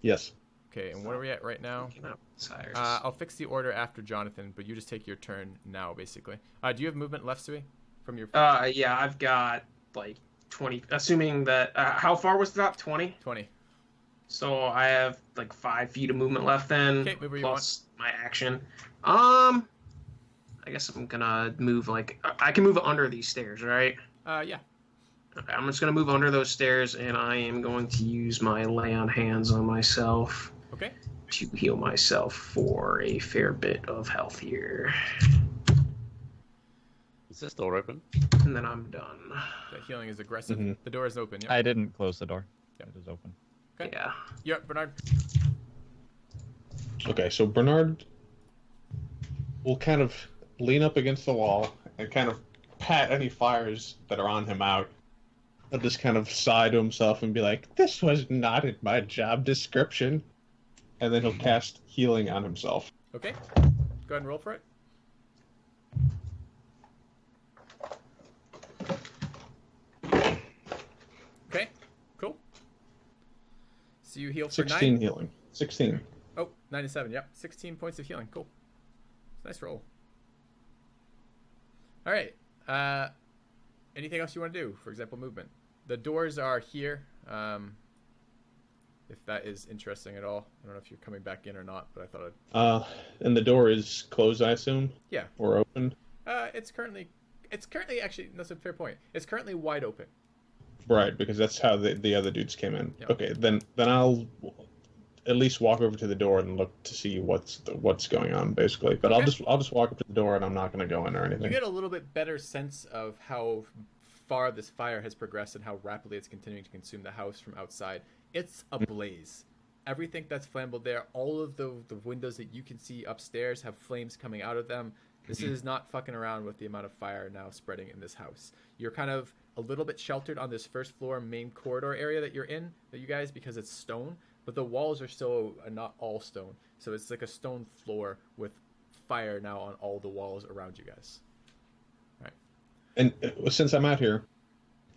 Yes. Okay, and what are we at right now? Sires. I'll fix the order after Jonathan, but you just take your turn now, basically. Do you have movement left, Sui? From your... Yeah, I've got like 20. Assuming that how far was that? 20. 20. So I have like 5 feet of movement left then. Okay, move where you plus my action. I guess I'm gonna move like I can move under these stairs, right? Yeah. Okay, I'm just gonna move under those stairs, and I am going to use my lay on hands on myself. Okay. To heal myself for a fair bit of health here. Is this door open? And then I'm done. That healing is aggressive. Mhm. The door is open. Yep. I didn't close the door. Yep. It is open. Okay. Yeah. Yep, Bernard. Okay, so Bernard will kind of lean up against the wall and kind of pat any fires that are on him out. He'll just kind of sigh to himself and be like, "This was not in my job description." And then he'll cast healing on himself. Okay. Go ahead and roll for it. Okay. Cool. So you heal for 16 9. healing. 16. Oh, 97. Yep. 16 points of healing. Cool. Nice roll. All right. Anything else you want to do? For example, movement. The doors are here. If that is interesting at all. I don't know if you're coming back in or not, but I thought And the door is closed, I assume? Yeah. Or open? It's currently actually, that's a fair point. It's currently wide open. Right, because that's how the other dudes came in. Yep. Okay, then I'll at least walk over to the door and look to see what's going on, basically. But Okay. I'll just walk up to the door and I'm not going to go in or anything. You get a little bit better sense of how far this fire has progressed and how rapidly it's continuing to consume the house from outside. It's ablaze. Everything that's flammable there, all of the windows that you can see upstairs have flames coming out of them. This is not fucking around with the amount of fire now spreading in this house. You're kind of a little bit sheltered on this first floor main corridor area that you're in, that you guys, because it's stone, but the walls are still not all stone. So it's like a stone floor with fire now on all the walls around you guys. All right. And since I'm out here,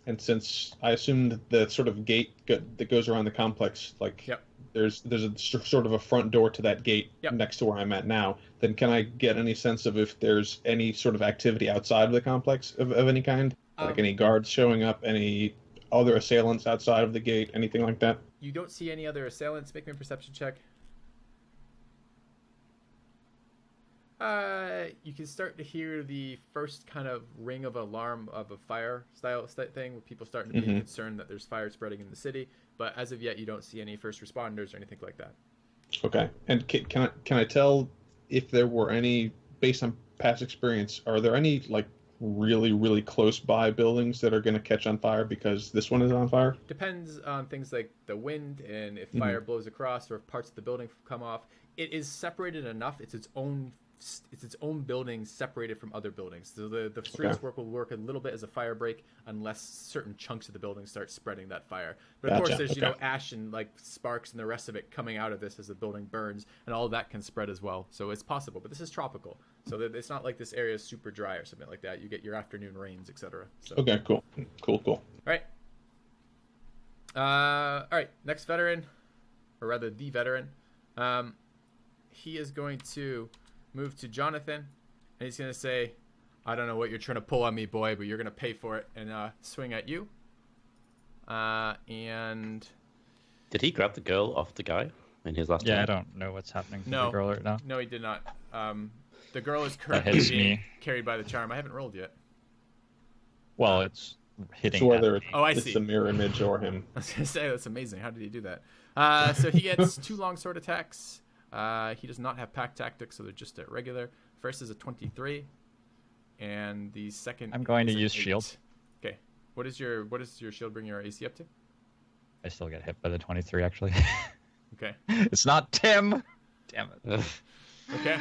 and since I assumed the sort of gate that goes around the complex, like Yep. there's a sort of a front door to that gate Yep. next to where I'm at now, then can I get any sense of if there's any sort of activity outside of the complex of any kind? Like any guards showing up, any other assailants outside of the gate, anything like that? You don't see any other assailants. Make me a perception check. You can start to hear the first kind of ring of alarm of a fire style thing, with people starting to be concerned that there's fire spreading in the city. But as of yet, you don't see any first responders or anything like that. Okay. And can I tell if there were any, based on past experience, are there any like really, really close by buildings that are going to catch on fire because this one is on fire? Depends on things like the wind and if fire blows across or if parts of the building come off. It is separated enough. It's its own building separated from other buildings. So the streets will work a little bit as a fire break unless certain chunks of the building start spreading that fire. But of course there's ash and like sparks and the rest of it coming out of this as the building burns, and all of that can spread as well. So it's possible, but this is tropical. So it's not like this area is super dry or something like that. You get your afternoon rains, etc. So. Okay, cool. All right. All right, next veteran, or rather the veteran. He is going to move to Jonathan, and he's going to say, "I don't know what you're trying to pull on me, boy, but you're going to pay for it," and swing at you. And did he grab the girl off the guy in his last? Yeah, turn? I don't know what's happening to No. the girl right now. No, he did not. The girl is currently hits being me. carried by the charm. I haven't rolled yet. Well, it's hitting. So whether at me. Oh, I it's see. the mirror image or him. I was going to say, that's amazing. How did he do that? So he gets 2 long sword attacks. He does not have pack tactics, so they're just at regular. First is a 23, and the second. I'm going to is an use 8. shield. Okay. What does your shield bring your AC up to? I still get hit by the 23, actually. Okay. It's not Tim! Damn it. Okay.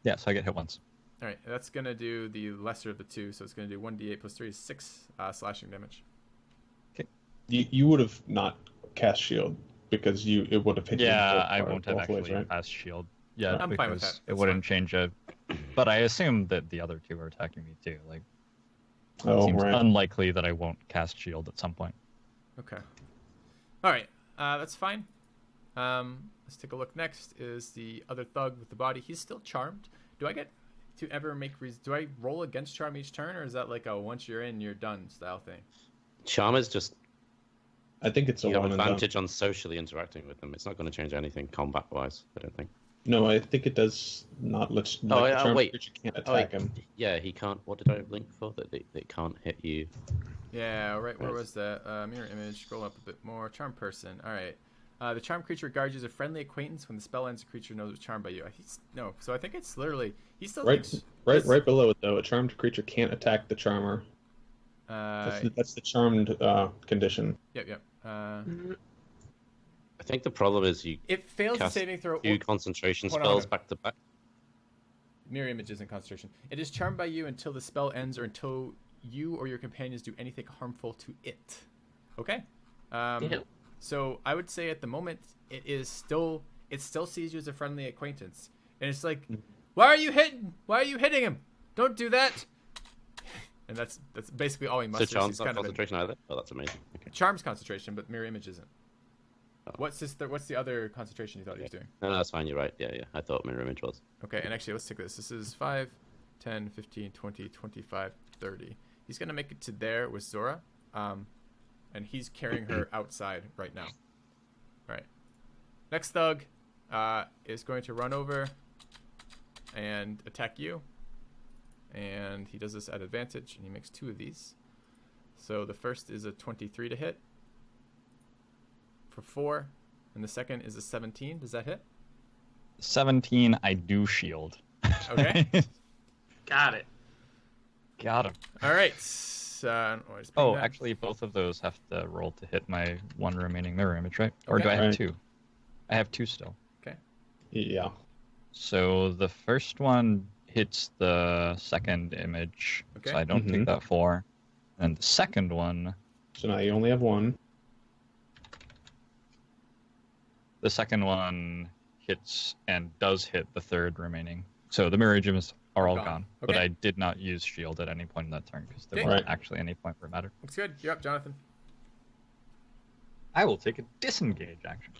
Yeah, so I get hit once. All right. That's going to do the lesser of the two, so it's going to do 1d8 plus 3 is 6 slashing damage. You would have not cast shield because it would have hit you. I won't have both ways, actually right? cast shield yet I'm fine with because that. it wouldn't change it. But I assume that the other two are attacking me too. Like, it seems unlikely that I won't cast shield at some point. Okay. All right. That's fine. Let's take a look. Next is the other thug with the body. He's still charmed. Do I get to ever make... do I roll against charm each turn, or is that like a once you're in, you're done style thing? Charm is just... I think it's a you have one and done. advantage on socially interacting with them. It's not going to change anything combat-wise, I don't think. No, I think it does not. The charmed wait. creature can't attack him. Yeah, he can't... What did I link for? That it can't hit you. Yeah, right. Where was that? Mirror image. Scroll up a bit more. Charm person. All right. The charmed creature regards you as a friendly acquaintance. When the spell ends, the creature knows it's charmed by you. No, so I think it's literally... He still thinks... Right below it, though. A charmed creature can't attack the charmer. That's the charmed condition. Yep. I think the problem is it fails the cast saving throw. 2 concentration spells back to back. Mirror image isn't concentration. It is charmed by you until the spell ends or until you or your companions do anything harmful to it. Okay? So I would say at the moment it still sees you as a friendly acquaintance. And it's like, why are you hitting him? Don't do that. And that's basically all he musters. So charm's not concentration either? Oh, that's amazing. Okay. Charm's concentration, but mirror image isn't. Oh. What's the other concentration you thought he was doing? No, that's fine. You're right. Yeah. I thought mirror image was. Okay, and actually, let's take this. This is 5, 10, 15, 20, 25, 30. He's going to make it to there with Zora. And he's carrying her outside right now. All right. Next thug is going to run over and attack you. And he does this at advantage, and he makes 2 of these. So the first is a 23 to hit for 4, and the second is a 17. Does that hit? 17, I do shield. Okay. Got it. Got him. All right. Actually, both of those have to roll to hit my 1 remaining mirror image, right? Or Okay. do I have 2? I have 2 still. Okay. Yeah. So the first one hits the second image, Okay. so I don't take that 4. And the second one... So now you only have 1. The second one hits and does hit the third remaining. So the mirror images are all gone. Okay. But I did not use shield at any point in that turn, because there Okay. wasn't actually any point where it mattered. Looks good. You're up, Jonathan. I will take a disengage action.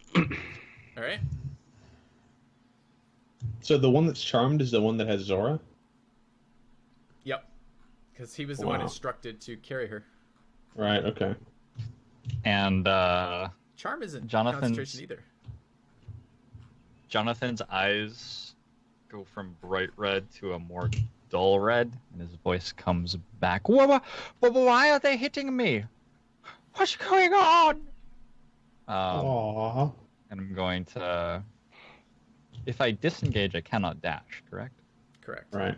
All right. So the one that's charmed is the one that has Zora? Yep. Because he was the one instructed to carry her. Right, okay. And Charm isn't Jonathan's- concentration either. Jonathan's eyes go from bright red to a more dull red, and his voice comes back. Why are they hitting me? What's going on? Aww. And I'm going to... If I disengage, I cannot dash, correct? Correct. Right.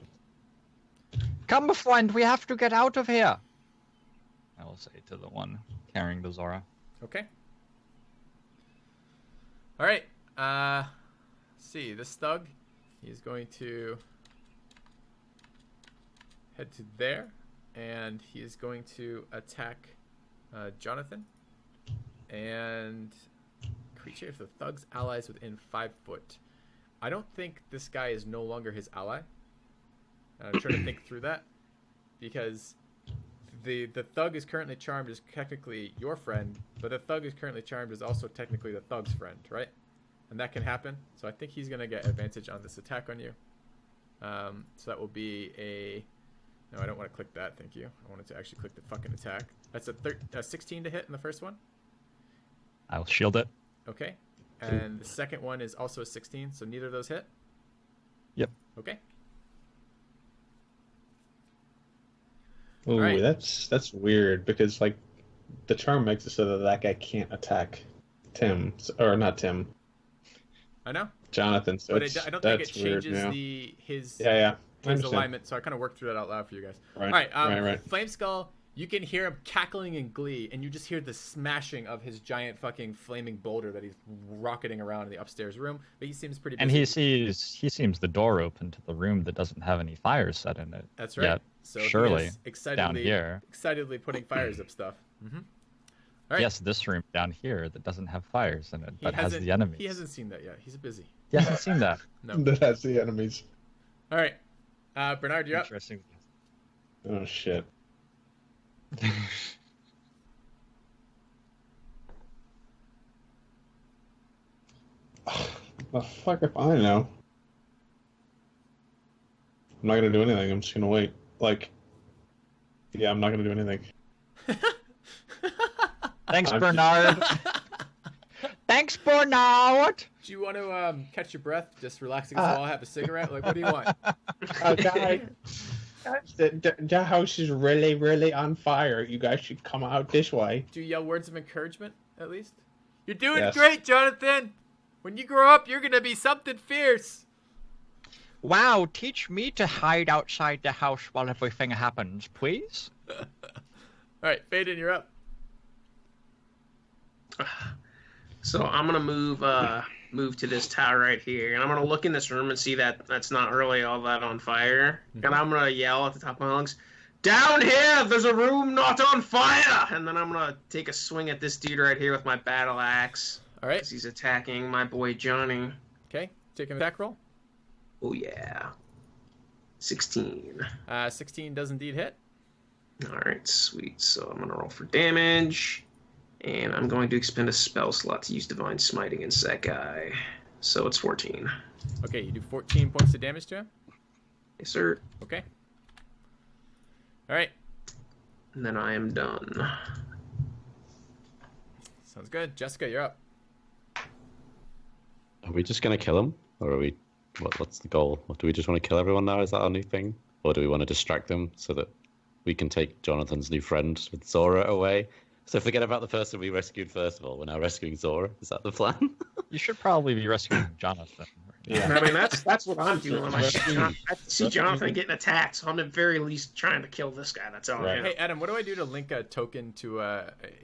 Come, friend, we have to get out of here. I will say to the one carrying the Zora. Okay. All right. Let's see. This thug, he's going to head to there, and he is going to attack Jonathan. And creature if the thug's allies within 5 foot. I don't think this guy is no longer his ally. I'm trying to think through that, because the thug is currently charmed is technically your friend, but the thug is currently charmed is also technically the thug's friend, right? And that can happen. So I think he's going to get advantage on this attack on you. So that will be a... No, I don't want to click that, thank you. I wanted to actually click the fucking attack. That's a 16 to hit in the first one. I'll shield it. Okay. And the second one is also a 16, so neither of those hit? Yep. Okay. Ooh, Right. that's weird, because, like, the charm makes it so that guy can't attack Tim. Or not Tim. I know. Jonathan. So but I don't think it changes weird, his I his understand. alignment. So I kind of worked through that out loud for you guys. Right. All right. Right. Flame Skull. You can hear him cackling in glee, and you just hear the smashing of his giant fucking flaming boulder that he's rocketing around in the upstairs room. But he seems pretty busy. And he sees the door open to the room that doesn't have any fires set in it. That's right. Yet. So Surely, he is down here. excitedly putting fires up stuff. Mm-hmm. All right. Yes, this room down here that doesn't have fires in it, but has the He enemies. hasn't seen that yet. He's busy. He hasn't seen that. No. That's the enemies. All right. Bernard, you're up. Interesting. Oh shit. The fuck if I know? I'm not gonna do anything. I'm just gonna wait. I'm not gonna do anything. Thanks, Bernard. Thanks, Bernard. Do you want to catch your breath, just relax against the wall, have a cigarette? Like, what do you want? The house is really, really on fire. You guys should come out this way. Do you yell words of encouragement, at least? You're doing Yes. great, Jonathan. When you grow up, you're going to be something fierce. Wow, teach me to hide outside the house while everything happens, please. All right, Faden, you're up. So I'm gonna move to this tower right here, and I'm gonna look in this room and see that that's not really all that on fire. Mm-hmm. And I'm gonna yell at the top of my lungs, "Down here, there's a room not on fire!" And then I'm gonna take a swing at this dude right here with my battle axe. All right. 'Cause he's attacking my boy Johnny. Okay, take an attack roll. Oh yeah, 16. 16 does indeed hit. All right, sweet. So I'm gonna roll for damage. And I'm going to expend a spell slot to use Divine Smite against that guy. So it's 14. Okay, you do 14 points of damage to him. Yes, sir. Okay. All right. And then I am done. Sounds good. Jessica, you're up. Are we just gonna kill him, or are we? What's the goal? Do we just want to kill everyone now? Is that our new thing, or do we want to distract them so that we can take Jonathan's new friend with Zora away? So forget about the person we rescued first of all. We're now rescuing Zora. Is that the plan? You should probably be rescuing Jonathan. Yeah. I mean, that's what I'm doing. I see Jonathan getting attacked, so I'm at very least trying to kill this guy. That's all I am. Hey, Adam, what do I do to link a token to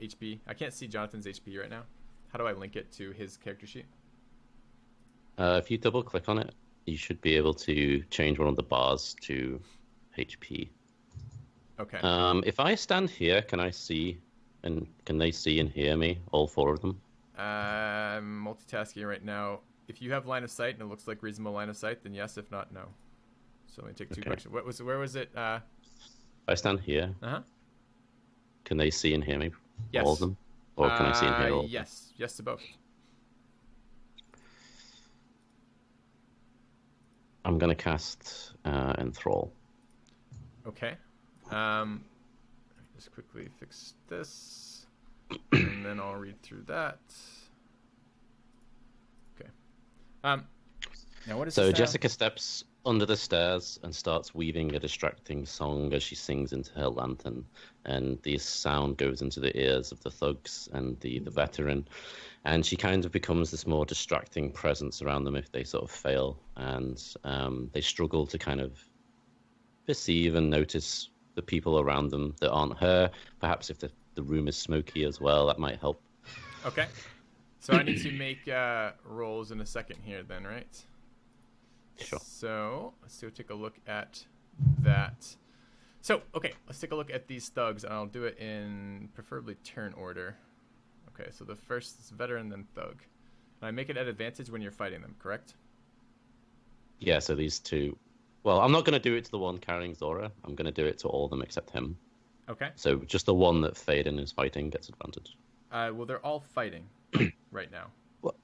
HP? I can't see Jonathan's HP right now. How do I link it to his character sheet? If you double click on it, you should be able to change one of the bars to HP. Okay. If I stand here, can I see? And can they see and hear me, all four of them? I'm multitasking right now. If you have line of sight and it looks like reasonable line of sight, then yes. If not, no. So let me take two questions. Where was it? If I stand here, Uh-huh. can they see and hear me, Yes. all of them? Or can I see and hear all of them? Yes. Yes to both. I'm going to cast Enthrall. Okay. Just quickly fix this, and then I'll read through that. Okay. Now what is So this, Jessica steps under the stairs and starts weaving a distracting song as she sings into her lantern, and the sound goes into the ears of the thugs and the veteran, and she kind of becomes this more distracting presence around them if they sort of fail, and they struggle to kind of perceive and notice the people around them that aren't her. Perhaps if the room is smoky as well, that might help. Okay. So I need to make rolls in a second here then, right? Sure. So let's take a look at that. So, okay, let's take a look at these thugs, and I'll do it in preferably turn order. Okay, so the first is veteran, then thug. And I make it at advantage when you're fighting them, correct? Yeah, so these two... Well, I'm not going to do it to the one carrying Zora. I'm going to do it to all of them except him. Okay. So just the one that Faden is fighting gets advantage. Well, they're all fighting right now.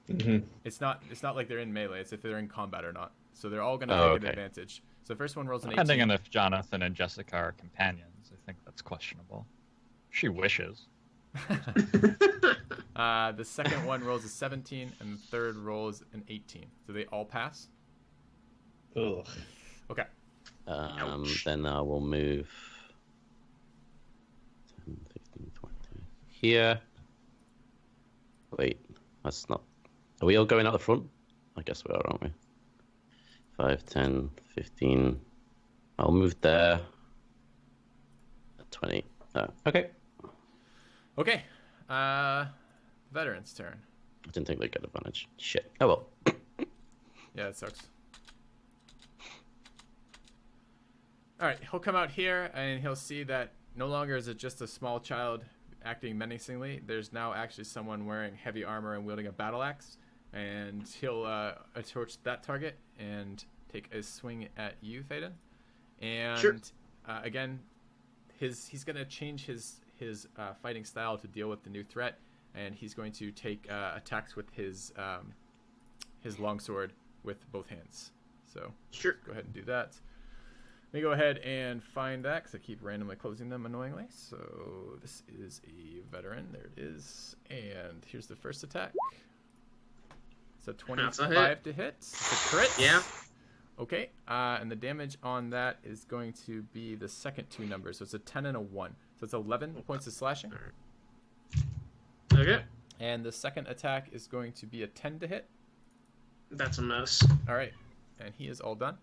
Mm-hmm. It's not like they're in melee. It's if they're in combat or not. So they're all going to make an advantage. So the first one rolls an 18. Depending on if Jonathan and Jessica are companions, I think that's questionable. She wishes. The second one rolls a 17, and the third rolls an 18. So they all pass? Ugh. Okay. Then I will move 10, 15, 20. Here. Wait, that's not... Are we all going out the front? I guess we are, aren't we? 5, 10, 15. I'll move there. 20. Oh, okay. Okay. Veteran's turn. I didn't think they'd get advantage. Shit. Oh well. Yeah, it sucks. Alright, he'll come out here and he'll see that no longer is it just a small child acting menacingly. There's now actually someone wearing heavy armor and wielding a battle axe. And he'll approach that target and take a swing at you, Thaden. And Sure. Again, he's going to change his fighting style to deal with the new threat. And he's going to take attacks with his longsword with both hands. So Sure. go ahead and do that. Let me go ahead and find that because I keep randomly closing them annoyingly. So this is a veteran. There it is. And here's the first attack. It's a 25 to hit. It's a crit. Yeah. Okay. And the damage on that is going to be the second two numbers. So it's a 10 and a 1. So it's 11 points of slashing. Okay. And the second attack is going to be a 10 to hit. That's a miss. All right. And he is all done.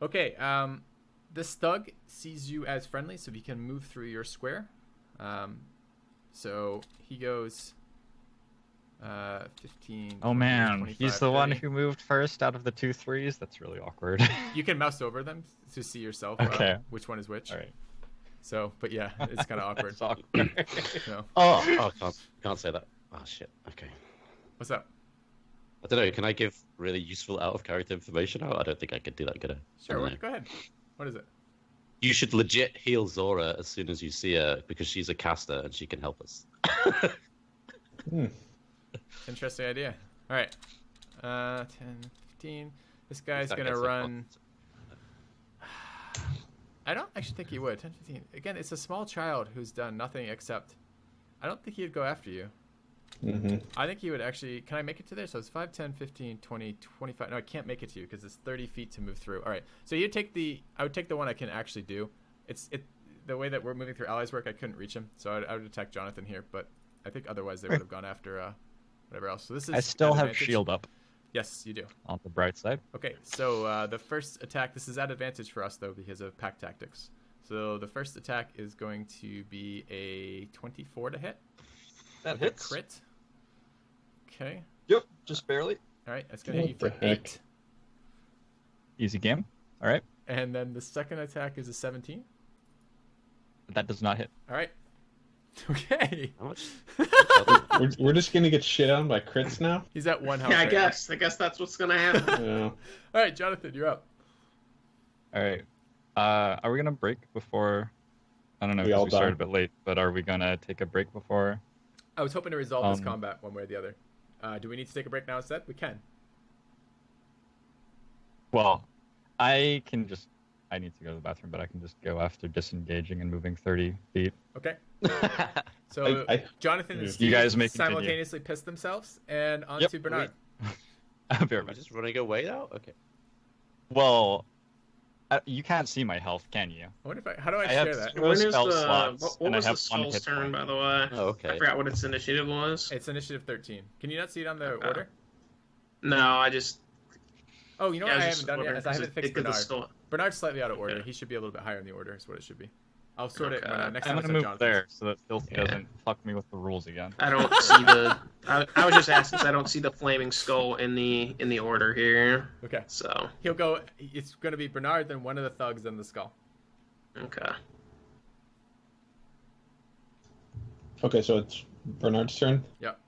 Okay. This thug sees you as friendly, so he can move through your square. So he goes 15. Oh man, he's the 30. one who moved first out of the 2 3s. That's really awkward. You can mouse over them to see yourself Okay. which one is which. All right. So, but yeah, it's kind of awkward. It's awkward. So, Oh, can't say that. Oh shit. Okay. what's up? I don't know. Can I give really useful out of character information out? I don't think I could do that, could I? Sure, I don't know. go ahead. What is it? You should legit heal Zora as soon as you see her because she's a caster and she can help us. Interesting idea. All right. 10, 15. This guy's That going to gets a run. I don't actually think he would. 10, 15. Again, it's a small child who's done nothing except. I don't think he'd go after you. Mm-hmm. I think he would actually. Can I make it to there? So it's 5, 10, 15, 20, 25. No, I can't make it to you because it's 30 feet to move through. All right. So you take I would take the one I can actually do. The way that we're moving through allies work, I couldn't reach him. So I would attack Jonathan here. But I think otherwise they would have gone after whatever else. So this is. I still at have advantage. shield up Yes, you do. on the bright side. Okay. So the first attack. This is at advantage for us though because of pack tactics. So the first attack is going to be a 24 to hit. That with a hits. crit. Okay. Yep, just barely. All right. That's going to hit you for What the heck? 8. Easy game. All right. And then the second attack is a 17. That does not hit. All right. Okay. How much? We're just gonna get shit on by crits now. He's at 1 health. Yeah, I right guess that's what's gonna happen. Yeah. now. All right, Jonathan, you're up. All right. Are we gonna break before? I don't know We because all we started die. a bit late, but are we gonna take a break before? I was hoping to resolve this Um, combat one way or the other. Do we need to take a break now instead? We can. Well, I need to go to the bathroom, but I can just go after disengaging and moving 30 feet. Okay. So I- Jonathan and You Steve guys may continue. simultaneously piss themselves, and on Yep. to Bernard. I'll be right We're back. just running away now? Okay. Well, you can't see my health, can you? I wonder how do I, I have share that? two- When is spell the slots, what and I was have the one skull's hit turn, point. by the way? Oh, okay. I forgot what its initiative was. It's initiative 13. Can you not see it on the Okay. order? No, I just. Oh, you know yeah, what? I was haven't just done yet. wondering Is I haven't 'cause fixed it could Bernard. still- Bernard's slightly out of order. Okay. He should be a little bit higher in the order. Is what it should be. I'll sort it when, Okay. next I'm time gonna it's move Jonathan's. there so that Filthy Yeah. doesn't fuck me with the rules again. I don't see the. I was just asking because I don't see the flaming skull in the order here. Okay. So He'll go. It's going to be Bernard, then one of the thugs, then the skull. okay. Okay, so it's Bernard's turn. Yep.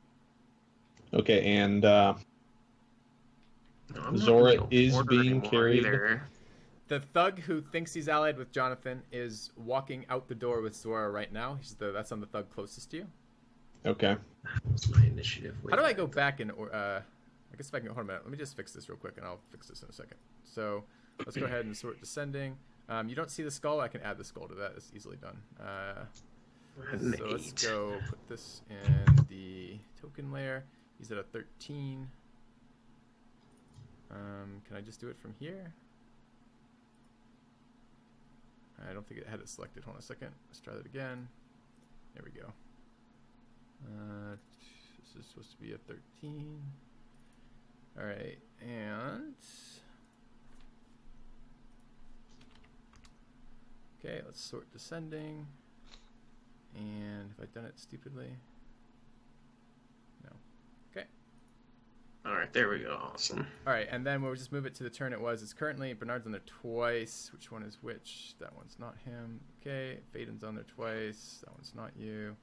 Okay, and No, I'm not Zora in the is order being anymore carried. either. The thug who thinks he's allied with Jonathan is walking out the door with Zora right now. That's on the thug closest to you. okay. What's my initiative? How do I go back and I guess if I can hold on a minute. Let me just fix this real quick, and I'll fix this in a second. So let's go ahead and sort descending. You don't see the skull. I can add the skull to that. It's easily done. An So let's 8. go put this in the token layer. He's at a 13. Can I just do it from here? I don't think it had it selected. Hold on a second. Let's try that again. There we go. This is supposed to be a 13. All All right, and okay, let's sort descending. And have I done it stupidly? No. Okay. All right, there we go. Awesome. All right, and then we'll just move it to the turn it was. It's currently Bernard's on there twice. Which one is which? That one's not him. Okay, Faden's on there twice. That one's not you.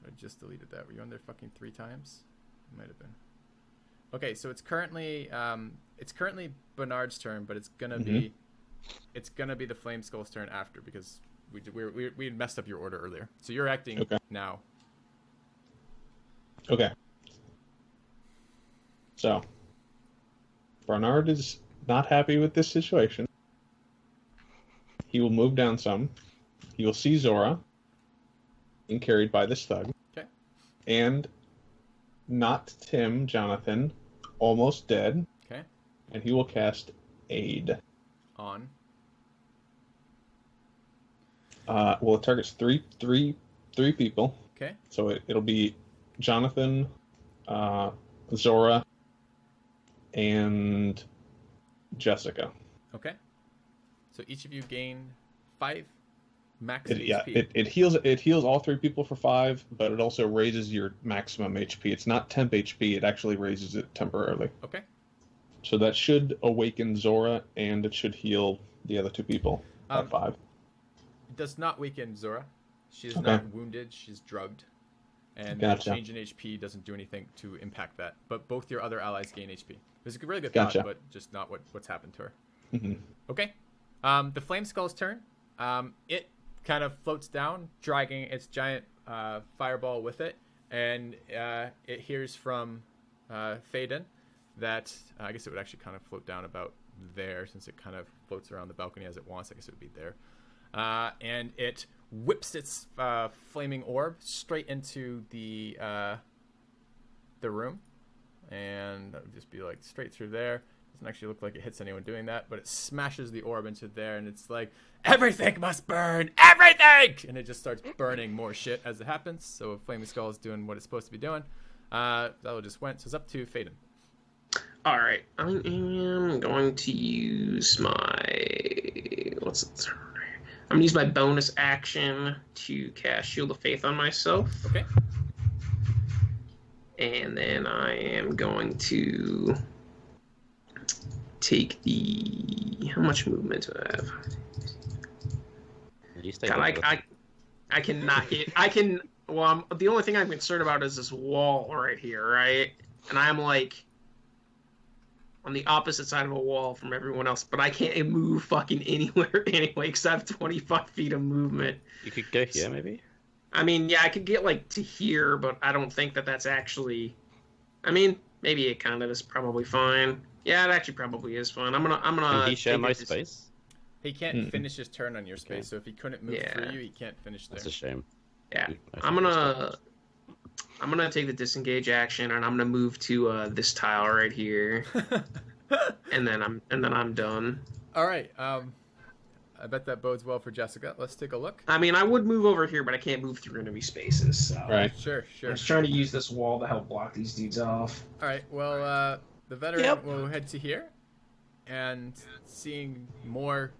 I just deleted that. Were you on there fucking 3 times? It might have been. Okay, so it's currently Bernard's turn, but it's gonna be the Flame Skull's turn after because we had messed up your order earlier. So you're acting now. Okay. So Bernard is not happy with this situation. He will move down some. He will see Zora being carried by this thug. Okay. And not Tim, Jonathan, almost dead. Okay. And he will cast Aid. On. Well, it targets three people. Okay. So it'll be Jonathan, Zora, and Jessica. Okay. So each of you gain 5 max Yeah, HP. it heals all 3 people for 5, but it also raises your maximum HP. It's not temp HP; it actually raises it temporarily. Okay. So that should awaken Zora, and it should heal the other 2 people at 5. It does not weaken Zora. She is Okay. not wounded. She's drugged. And Gotcha. the change in HP doesn't do anything to impact that. But both your other allies gain HP. It was a really good Gotcha. thought, but just not what's happened to her. Mm-hmm. Okay. The Flame Skull's turn. It kind of floats down, dragging its giant fireball with it. And it hears from Faden that I guess it would actually kind of float down about there since it kind of floats around the balcony as it wants. I guess it would be there. And it whips its flaming orb straight into the room. And that would just be like straight through there. Doesn't actually look like it hits anyone doing that, but it smashes the orb into there, and it's like, everything must burn! Everything! And it just starts burning more shit as it happens. So Flaming Skull is doing what it's supposed to be doing. That just went. So it's up to Faden. All right, I am going to use my I'm gonna use my bonus action to cast Shield of Faith on myself. Okay. And then I am going to take the... How much movement do I have? God, I cannot hit... I can... Well, the only thing I'm concerned about is this wall right here, right? And I'm like on the opposite side of a wall from everyone else, but I can't move fucking anywhere anyway because I have 25 feet of movement. You could go here, maybe? I mean, yeah, I could get, like, to here, but I don't think that that's actually... I mean, maybe it kind of is probably fine. Yeah, it actually probably is fine. I'm gonna... Can he share my space? He can't finish his turn on your space, so if he couldn't move through you, he can't finish there. That's a shame. Yeah, I'm gonna take the disengage action, and I'm gonna move to this tile right here, and then I'm done. All right. I bet that bodes well for Jessica. Let's take a look. I mean, I would move over here, but I can't move through enemy spaces. So. Right. Sure. I was trying to use this wall to help block these dudes off. All right. Well, the veteran will head to here, and seeing more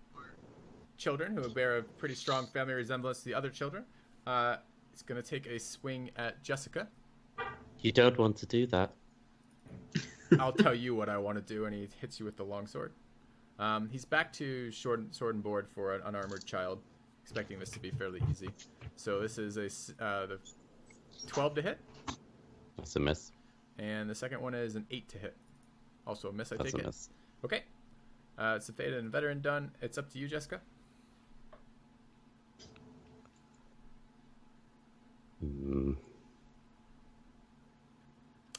children who bear a pretty strong family resemblance to the other children, it's going to take a swing at Jessica. You don't want to do that. I'll tell you what I want to do, and he hits you with the longsword. He's back to sword and board for an unarmored child, expecting this to be fairly easy. So this is the 12 to hit. That's a miss. And the second one is an 8 to hit. Also a miss, I That's take a it. miss. Okay. It's a Theta and veteran done. It's up to you, Jessica.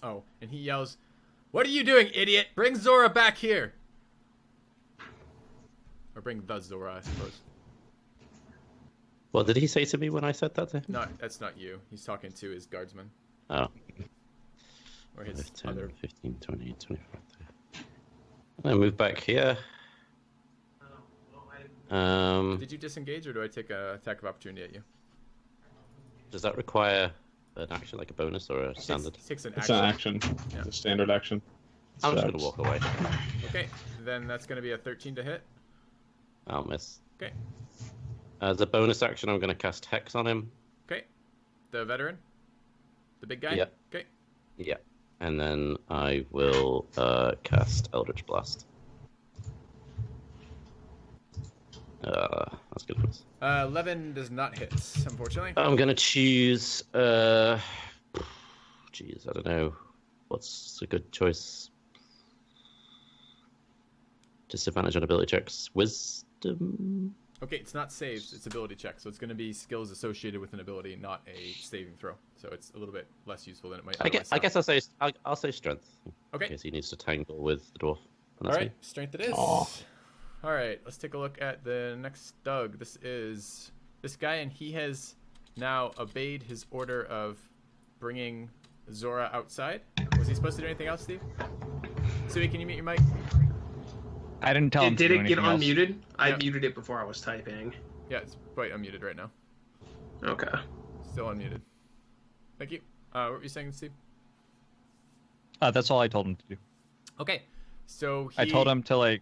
Oh, and he yells, "What are you doing, idiot? Bring Zora back here!" Or bring the Zora, I suppose. What did he say to me when I said that to him? No, that's not you. He's talking to his guardsman. Oh. Or his 15, other... 15, 20, 25. I move back here. Did you disengage, or do I take an attack of opportunity at you? Does that require an action, like a bonus or a standard? Takes an It's action. an action. Yeah. It's a standard action. I'm just going sucks. to walk away. Okay, then that's going to be a 13 to hit. I'll miss. Okay. As a bonus action, I'm going to cast Hex on him. Okay. The veteran? The big guy? Yep. Okay. Yeah. And then I will cast Eldritch Blast. That's good. 11 does not hit, unfortunately. I'm going to choose... Jeez, I don't know. What's a good choice? Disadvantage on ability checks. Wisdom? Okay, it's not saves, it's ability check. So it's going to be skills associated with an ability, not a saving throw. So it's a little bit less useful than it might otherwise I guess sound. I'll say strength. Okay. Because he needs to tangle with the dwarf. And All that's right, me. strength it is. Aw. All right, let's take a look at the next Doug. This is this guy, and he has now obeyed his order of bringing Zora outside. Was he supposed to do anything else, Steve? Sui, can you mute your mic? I didn't tell him to Did do it get anything else. unmuted? I Yeah. muted it before I was typing. Yeah, it's quite unmuted right now. Okay. Still unmuted. Thank you. What were you saying, Steve? That's all I told him to do. Okay, so he... I told him to, like,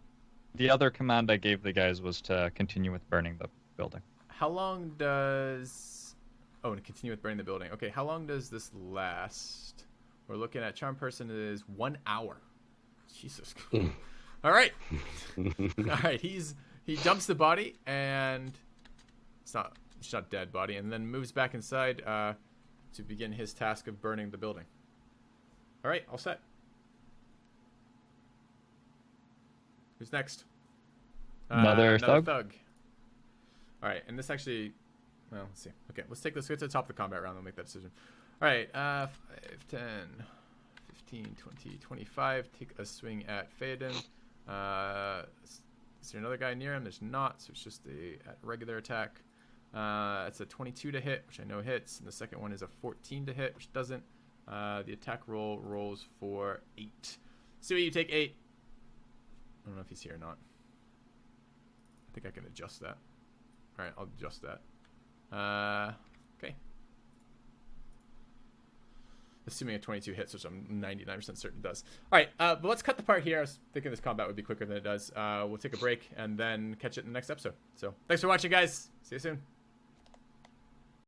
the other command I gave the guys was to continue with burning the building. How long does... Oh, and continue with burning the building. Okay, how long does this last? We're looking at Charm Person is 1 hour. Jesus. All right. All right, he dumps the body, and it's not dead body, and then moves back inside to begin his task of burning the building. All right, all set. Who's next? Another thug? All right, and this actually, well, let's see. Okay, let's take this. Go to the top of the combat round. We'll make that decision. All right, 5, 10, 15, 20, 25. Take a swing at Theoden. Is there another guy near him? There's not, so it's just at regular attack. It's a 22 to hit, which I know hits, and the second one is a 14 to hit, which doesn't. The attack roll rolls for 8. Sui, you take 8. I don't know if he's here or not. I think I can adjust that. All right, I'll adjust that. Okay. Assuming a 22 hits, which I'm 99% certain does. All right, but let's cut the part here. I was thinking this combat would be quicker than it does. We'll take a break and then catch it in the next episode. So thanks for watching, guys. See you soon.